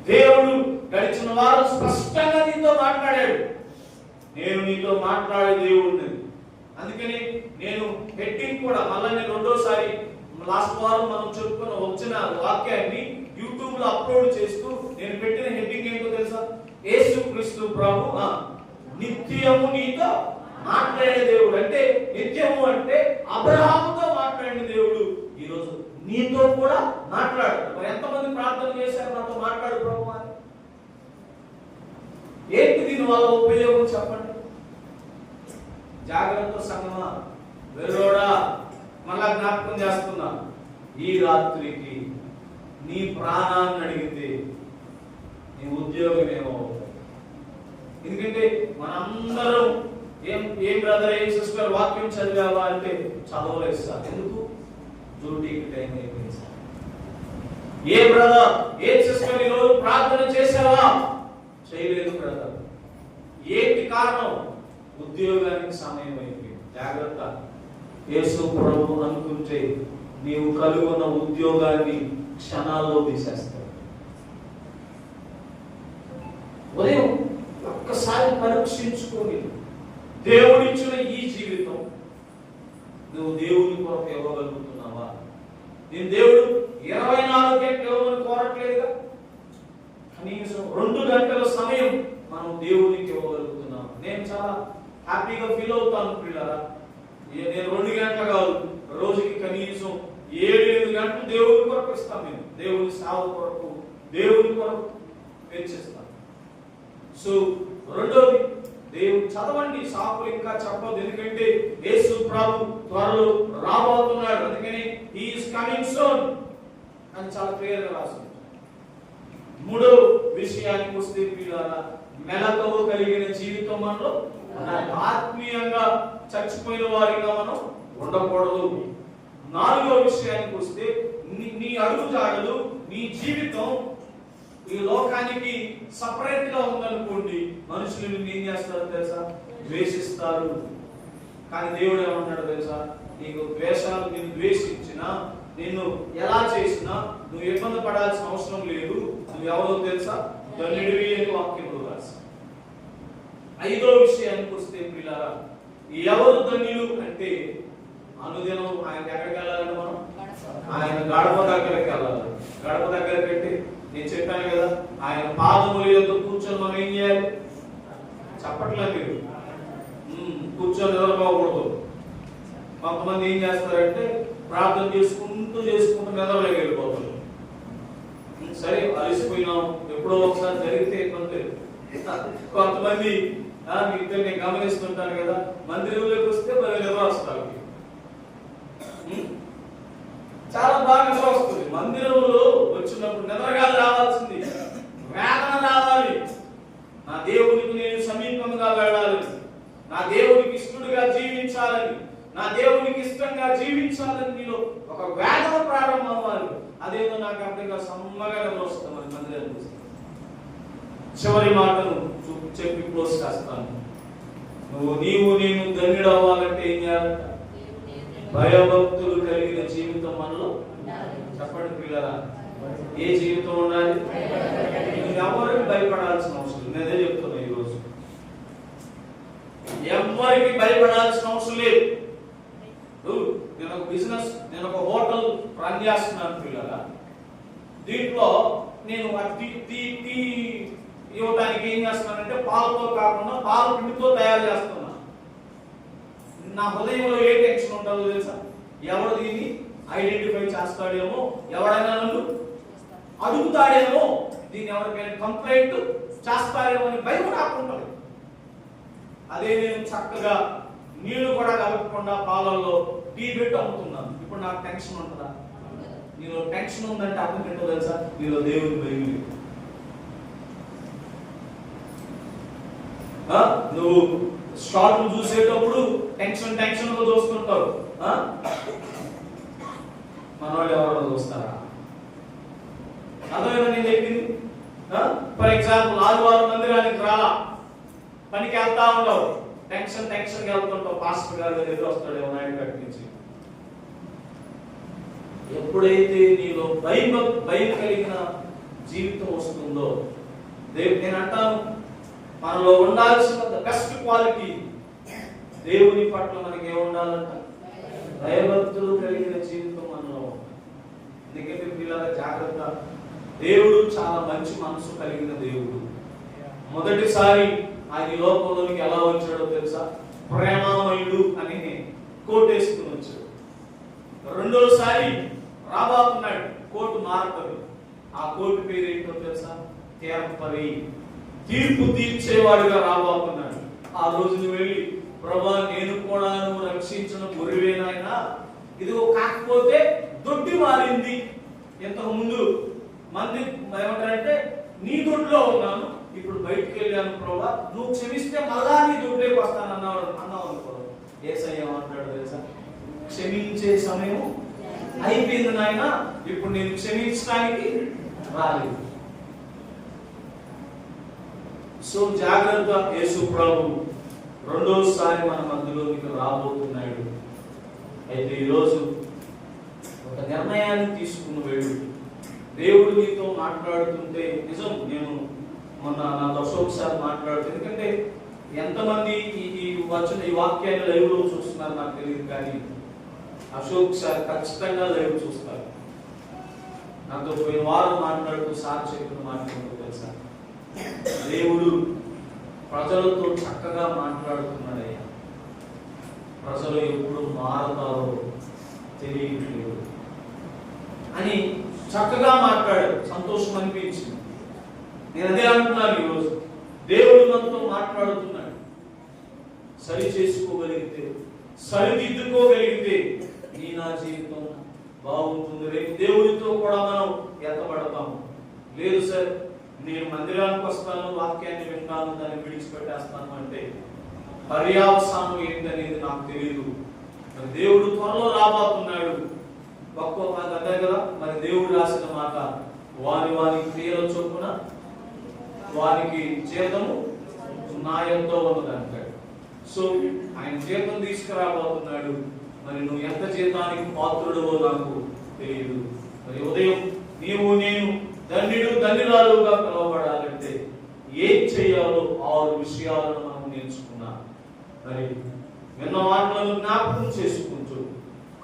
దేవుడు గడిచిన వారం స్పష్టంగా నీతో మాట్లాడాడు. నేను నీతో మాట్లాడే దేవుడిని. అందుకని నేను హెడ్డింగ్ కూడా మళ్ళీ నేను రెండోసారి లాస్ట్ వారం మనం చెప్పుకున్న వచ్చిన వాక్యాన్ని యూట్యూబ్ లో అప్లోడ్ చేస్తూ నేను పెట్టిన హెడ్డింగ్ ఏంటో తెలుసా? యేసుక్రీస్తు ప్రభు నిత్యము నీతో మాట్లాడే దేవుడు. అంటే నిత్యము అంటే అబ్రహాముతో మాట్లాడిన దేవుడు ఈరోజు నీతో కూడా మాట్లాడు. మరి ఎంతమంది ప్రార్థన చేశారు నాతో మాట్లాడు ప్రభు అని? ఏంటి దీని వల్ల ఉపయోగం చెప్పండి. జాగ్రత్త సంగమా, వెర్రోడా, మళ్ళా జ్ఞాపకం చేస్తున్నా, ఈ రాత్రికి నీ ప్రాణాన్ని అడిగితే నీ ఉద్యోగం ఏమవుతుంది? ఎందుకంటే మనందరం ఏం బ్రదర్, ఏం సిస్టర్ వాక్యం చదివావా అంటే చదవలేదు సార్. ఎందుకు? డ్యూటీకి టైం అయిపోయింది సార్. ఏ బ్రదర్, ఏ సిస్టర్ ఈరోజు ప్రార్థన చేసావా? చేయలేదు బ్రదర్. ఏంటి కారణం? ఉద్యోగానికి సమయం అయిపోయింది. జాగ్రత్త. యేసు ప్రభు అనుకుంటే నీవు కలిగి ఉన్న ఉద్యోగాన్ని క్షణాల్లో తీసేస్తాడు. ఉదయం ఒక్కసారి పరీక్షించుకొని, దేవుడిచ్చిన ఈ జీవితం నువ్వు దేవుని కొరకు ఇవ్వగలుగుతున్నావా? నేను దేవుడు 24 గంటలు ఇవ్వమని కోరట్లేదుగా. కనీసం 2 గంటల సమయం మనం దేవునికి ఇవ్వగలుగుతున్నాం. నేను చాలా హ్యాపీగా ఫీల్ అవుతాను పిల్లరా. నేను 2 గంటలు కాదు, రోజుకి కనీసం 7-8 గంటలు దేవుని కొరకు ఇస్తాను. నేను దేవుని సేవ కొరకు, దేవుని కొరకు పెంచేస్తాను. సో రెండోది, దేవుడు చదవండి. సాకులు ఇంకా చెప్పదు, ఎందుకంటే యేసు ప్రభు త్వరలో రాబోతున్నాడు. అందుకని హి ఈస్ కమింగ్ సూన్ అని చాలా క్లియర్ గా రాసింది. మూడో విషయానికి వస్తే పిల్లరా, మెలకువ కలిగిన జీవితం మనలో ఆత్మీయంగా చచ్చిపోయిన వారిగా మనం ఉండకూడదు. 4వ విషయానికి వస్తే నీ అడుగుజాడలు, నీ జీవితం ఈ లోకానికి సపరేట్ గా ఉందనుకోండి, మనుషులు నిన్ను ఏం చేస్తారు తెలుసా? ద్వేషిస్తారు. కానీ దేవుడు ఏమంటాడు తెలుసా? నీకు ద్వేషాలు, నిన్ను ద్వేషించినా, నిన్ను ఎలా చేసినా నువ్వు ఇబ్బంది పడాల్సిన అవసరం లేదు. నువ్వు ఎవరో తెలుసా? ధన్యుడివి అని వాక్యంలో రాసి. 5వ విషయానికి వస్తే పిల్లరా, ఎవరు ధన్యులు అంటే అనుదినం ఆయన ఎక్కడికి వెళ్ళాలంటే మనం ఆయన గడప దగ్గరికి వెళ్ళాలి. గడప దగ్గర పెట్టి నేను చెప్పాను కదా, ఆయన పాదముల యొద్ద కూర్చొని మనం ఏం చేయాలి? చెప్పట్లేదు మీరు, కూర్చొని నిద్రపోకూడదు. కొంతమంది ఏం చేస్తారంటే ప్రార్థన చేసుకుంటూ నిద్రలోకి వెళ్ళిపోతారు. సరే అలసిపోయినాం, ఎప్పుడో ఒకసారి జరిగితే కొంతమంది నేను గమనిస్తుంటాను కదా, మందిరంలోకి వస్తే మరి నిద్ర వస్తారు. చాలా బాగా నిద్ర వస్తుంది. మందిరంలో వచ్చినప్పుడు నిద్రగా రావాల్సింది, వేదన రావాలి. నా దేవునికి నేను సమీపంగా వెళ్ళాలి, నా దేవునికి ఇష్టడుగా జీవించాలని, నా దేవునికి ఇష్టంగా జీవించాలని నీలో ఒక వేదన ప్రారంభం అవ్వాలి. అదేదో నాకు అర్థంగా సమ్మగా నిద్ర వస్తుంది. మరి మందిరానికి వస్తుంది. చివరి మాటను చెప్పి క్లోజ్ చేస్తాను. నీవు నేను ధన్యుడు అవ్వాలంటే ఏం చేయాలంట? భయభక్తులు కలిగిన జీవితం మనలో. చెప్పండి పిల్లరా, ఏ జీవితం ఉండాలి? ఎవరికి భయపడాల్సిన అవసరం. నేనే చెప్తున్నా ఈరోజు, ఎవరికి భయపడాల్సిన అవసరం లేదు. నేను ఒక బిజినెస్, నేను ఒక హోటల్ రన్ చేస్తున్నాను పిల్లరా. దీంట్లో నేను టీ ఇవ్వడానికి ఏం చేస్తున్నానంటే పాలతో కాకుండా పాల పిండితో తయారు చేస్తున్నా. నా హృదయంలో ఏ టెన్షన్ ఉంటుందో తెలుసా? ఎవడు దీన్ని ఐడెంటిఫై చేస్తాడేమో, ఎవడైనా నన్ను అడుగుతాడేమో, దీన్ని ఎవరికైనా కంప్లైంట్ చేస్తాడేమో అని భయం రాకుంటుంది. అదే నేను చక్కగా నీళ్లు కూడా కలపకుండా పాలల్లో టీ పెట్టి అమ్ముతున్నాను. ఇప్పుడు నాకు టెన్షన్ ఉంటుందా? నీలో టెన్షన్ ఉందంటే అర్థం ఏంటో తెలుసా? నీలో దేవుని భయం లేదు. నువ్వు స్టార్ట్ చూసేటప్పుడు టెన్షన్ గా చూస్తుంటావు. మన వాళ్ళు ఎవరో చూస్తారా? అర్థమైనా నేను చెప్పింది? ఫర్ ఎగ్జాంపుల్ ఆదివారం మందిరానికి రాలా, పనికి వెళ్తా ఉంటావు, టెన్షన్ గా వెళ్తుంటావు. పాస్టర్ గారు ఎదురు వస్తాడేమో నాయుడు కట్టించి. ఎప్పుడైతే నీలో భయం కలిగిన జీవితం వస్తుందో, నేను అంటాను, మనలో ఉండాల్సిన బెస్ట్ క్వాలిటీ దేవుని పట్ల మనకి ఏముండాలంట? భయభక్తులు కలిగిన జీవితం మనలో. ఎందుకంటే పిల్లల జాగ్రత్త, దేవుడు చాలా మంచి మనసు కలిగిన దేవుడు. మొదటిసారి ఆయన లోకంలోనికి ఎలా వచ్చాడో తెలుసా? ప్రేమామయుడు అని కోటేసుకుని వచ్చాడు. రెండోసారి రాబోతున్నాడు కోర్టు మారపరి. ఆ కోర్టు పేరు ఏంటో తెలుసా? తీర్పరి. తీర్పు తీర్చేవాడుగా రాబోతున్నాడు. ఆ రోజు నువ్వు వెళ్ళి, ప్రభా నేను కూడా నువ్వు రక్షించిన గురువేనాయనా, ఇదిగో కాకపోతే దొడ్డి మారింది. ఇంతకు ముందు మంది ఏమంటారంటే నీ దొడ్లో ఉన్నాను, ఇప్పుడు బయటికి వెళ్ళాను ప్రభా, నువ్వు క్షమిస్తే మళ్ళా నీ దొడ్లోకి వస్తాను అన్నావు అనుకో. యేసయ్య ఏమంటాడు తెలుసా? క్షమించే సమయం అయిపోయింది నాయన, ఇప్పుడు నేను క్షమించడానికి రాలేదు. సో జాగ్రత్త, యేసు ప్రభు రెండోసారి మన మధ్యలోనికి రాబోతున్నాడు. అయితే ఈరోజు ఒక నిర్ణయాన్ని తీసుకుని వెళ్ళు. దేవుడు నీతో మాట్లాడుతుంటే నిజం, నేను మొన్న నాతో అశోక్ సార్ మాట్లాడుతూ, ఎందుకంటే ఎంతమంది ఈ వాక్యాన్ని లైవ్ లో చూస్తున్నారు నాకు తెలియదు, కానీ అశోక్ సార్ ఖచ్చితంగా లైవ్ చూస్తారు. నాతో పోయిన వారం మాట్లాడుతూ సార్ చెప్పిన మాట్లాడుతూ తెలుసా, దేవుడు ప్రజలతో చక్కగా మాట్లాడుతున్నాడయ్యా, ప్రజలు ఎప్పుడు మారతారో తెలియట్లేదు అని చక్కగా మాట్లాడారు. సంతోషం అనిపించింది. నేను అదే అంటున్నాను, ఈరోజు దేవుడు మనతో మాట్లాడుతున్నాడు. సరి చేసుకోగలిగితే, సరిదిద్దుకోగలిగితే నా జీవితం బాగుంటుంది. రేపు దేవుడితో కూడా మనం ఎత్తబడతాం. లేదు సార్, నేను మందిరానికి వస్తాను, వాక్యాన్ని వింటాను, దాన్ని విడిచిపెట్టేస్తాను అంటే పర్యావసానం ఏంటనేది నాకు తెలియదు. దేవుడు త్వరలో రాబోతున్నాడు. ఒక్కొక్క దగ్గర మరి దేవుడు రాసిన మాట, వాని వాని క్రియల చొప్పున వానికి జీతము నా ఎంతో ఉన్నదంటాడు. సో ఆయన జీతం తీసుకురాబోతున్నాడు. మరి నువ్వు ఎంత జీతానికి పాత్రుడవో నాకు తెలియదు. మరి ఉదయం నీవు నేను ధన్యుడు ధన్యురాలుగా పిలువబడాలంటే ఏం చేయాలో 6 విషయాలను మనం నేర్చుకున్నా. మరి విన్న వాటిలను జ్ఞాపకం చేసుకుంటూ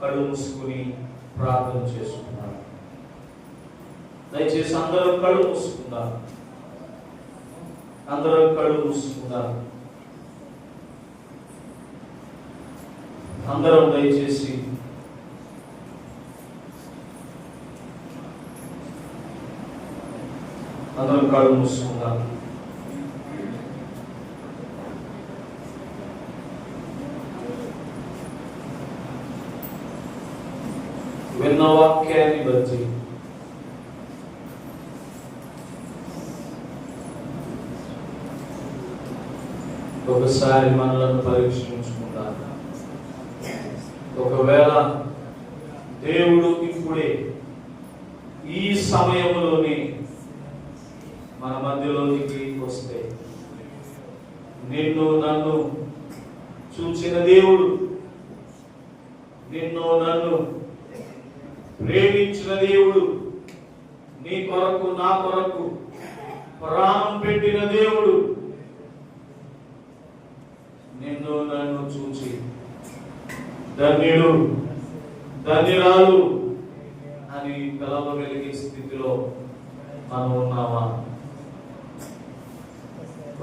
కళ్ళు మూసుకుని ప్రార్థన చేసుకున్నాను. దయచేసి అందరూ కళ్ళు మూసుకుందాం. అందరూ కళ్ళు మూసుకుందాం. అందరం దయచేసి అందరం కళ్ళు మూసుకుందాం. విన్న వాక్యాన్ని బట్టి ఒకసారి మనలను పరీక్షించుకుందాం. ఒకవేళ దేవుడు ఇప్పుడే ఈ సమయంలోనే మన మధ్యలోనికి వస్తే, నిన్ను నన్ను చూచిన దేవుడు, నిన్ను నన్ను ప్రేమించిన దేవుడు, నీ కొరకు నా కొరకు ప్రాణం పెట్టిన దేవుడు నిన్ను నన్ను చూచి ధన్యుడు ధన్యురాలు అని పిలవగలిగే స్థితిలో మనం ఉన్నామా?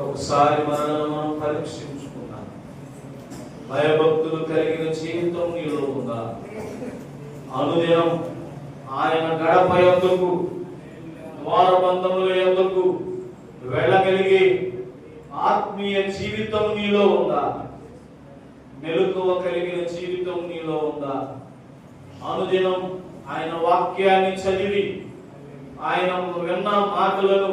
ఒకసారి మనల్ని మనం పరీక్షించుకున్నాం. భయభక్తులు కలిగిన జీవితం నీలో ఉందా? అనుదినం ఆయన గడప యొద్దకు, ద్వారబంధముల యొద్దకు వెళ్ళగలిగే ఆత్మీయ జీవితం నీలో ఉందా? మెలకువ కలిగిన జీవితం నీలో ఉందా? అనుదినం ఆయన వాక్యాన్ని చదివి ఆయన విన్న మాటలను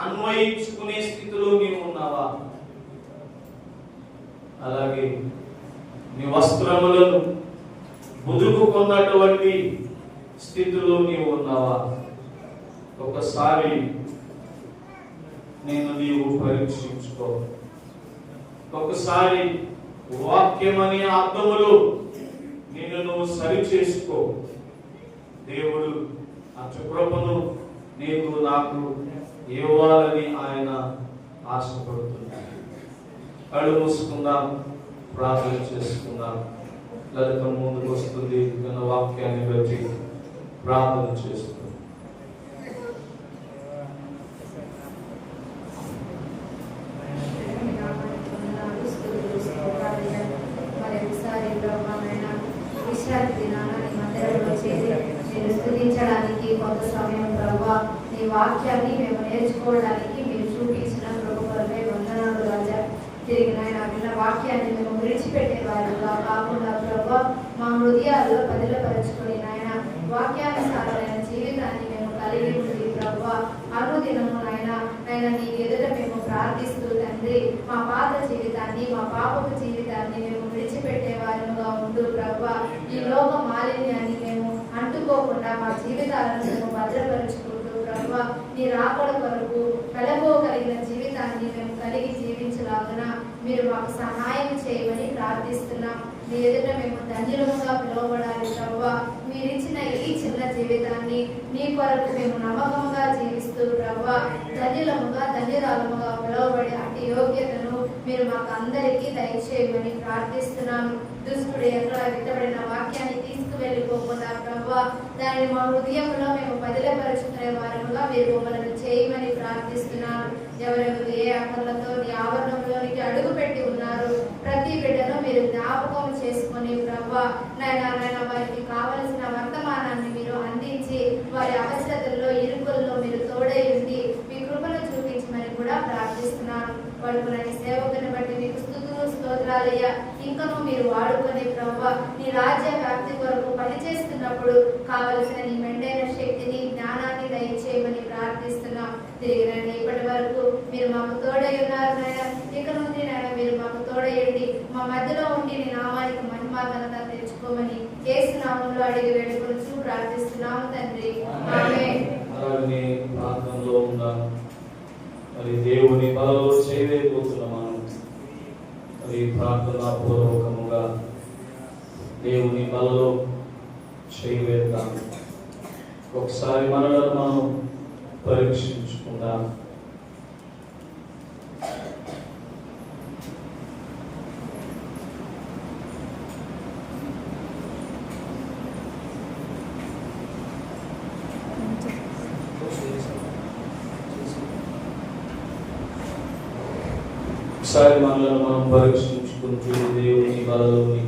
అన్వయించుకునే స్థితిలో నీవు ఉన్నావా? అలాగే నీ వస్త్రములను ముదుకుకున్నటువంటి స్థితిలో నీవు ఉన్నావా? ఒకసారి నీవు పరీక్షించుకో. ఒకసారి వాక్యమనే అర్థములు నువ్వు సరి చేసుకో. దేవుడు అటు కృపను నీకు నాకు ఇవ్వాలని ఆయన ఆశపడుతున్నాడు. కళ్ళు మూసుకుందాం, ప్రార్థన చేసుకుందాం. లలిత ముందుకు వస్తుంది, విన్న వాక్యాన్ని బట్టి ప్రార్థన చేస్తుంది. విశ్రాంతి దినాన మందిరంలో చేరి కొంత సమయం ప్రభా నీ వాక్యాన్ని మేము నేర్చుకోవడానికి మీరు చూపించిన ప్రభుత్వమే వందనాలు రాజా. తిరిగి నాయన విన్న వాక్యాన్ని మేము విడిచిపెట్టే వారిగా కాకుండా ప్రభా మా హృదయాల్లో పదిలపరచుకొని నాయన వాక్యానుసారమైన జీవితాన్ని మేము కలిగి ఉంది ప్రభా. అనుదినము నాయన నీ ఎదుట మేము ప్రార్థిస్తూ తండ్రి మా పాత జీవితాన్ని మా పాపపు జీవితాన్ని మేము విడిచిపెట్టే వారిగా ఉంటూ ప్రభా ఈ లోక మాలిన్యాన్ని మేము అంటుకోకుండా మా జీవితాలను మేము భద్రపరుచుకుంటూ ప్రభా నీ రాకడ కొరకు కలగోగలిగిన జీవితాన్ని మేము కలిగి జీవించలాగున మీరు మాకు సహాయం చేయమని ప్రార్థిస్తున్నాం. మీ ఎదుట మేము ధన్యులుగా పిలువబడాలి ప్రభా. మీరిచ్చిన ఈ చిన్న జీవితాన్ని నీ కొరకు మేము నమ్మకముగా జీవిస్తూ ప్రభా ధన్యురాలముగా పిలువబడే అట్టి యోగ్యతను మీరు మాకు అందరికీ దయచేయమని ప్రార్థిస్తున్నాను. దుష్టుడు ఎక్కడ విత్తబడిన వాక్యాన్ని తీసుకువెళ్ళిపోకుండా ప్రభా దానిని మా హృదయంలో మేము బదిలపరుచుకునే వారముగా మీరు మమ్మల్ని చేయమని ప్రార్థిస్తున్నాను. ఎవరెవరు ఏ అక్కర్లతో నీ ఆవరణంలోనికి అడుగు పెట్టి ఉన్నారు ప్రతి బిడ్డను మీరు జ్ఞాపకం చేసుకొని ప్రభా నాయన వారికి కావలసిన వర్తమానాన్ని మీరు అందించి వారి అవసరతల్లో ఇరుకుల్లో మీరు తోడై ఉండి మీ కృపను చూపించమని కూడా ప్రార్థిస్తున్నాను. పడుకునని సేవకుని బట్టి మీకు స్తుతులు స్తోత్రాలయ్యా. ఇంకనూ మీరు వాడుకొని ప్రభా నీ రాజ్య వ్యాప్తి కొరకు పనిచేస్తున్నప్పుడు కావలసిన నీ మెండైన శక్తిని జ్ఞానాన్ని దయచేయమని ప్రార్థిస్తున్నాం. తిరిగి రండి. ఇప్పటి వరకు మీరు మాకు తోడై ఉన్నారు నాయన. ఇక నుండి నాయన మీరు మాకు తోడయండి. మా మధ్యలో ఉండి నీ నామానికి మహిమా ఘనత తెచ్చుకోమని యేసు నామములో అడిగి వేడుకొనుచు ప్రార్థిస్తున్నాము తండ్రి. ఆమేన్. అలాగే ప్రార్థనలో ఉన్నాం. మరి దేవుని బలలో చేయలేకపోతున్నాం. మరి ప్రార్థనా పూర్వకముగా దేవుని బలలో చేయవేద్దాం. ఒకసారి మనలను మనం పరీక్షించుకుందాం. ఒకసారి మనలను మనం పరీక్షించుకుంటూ దేవుని బలలోని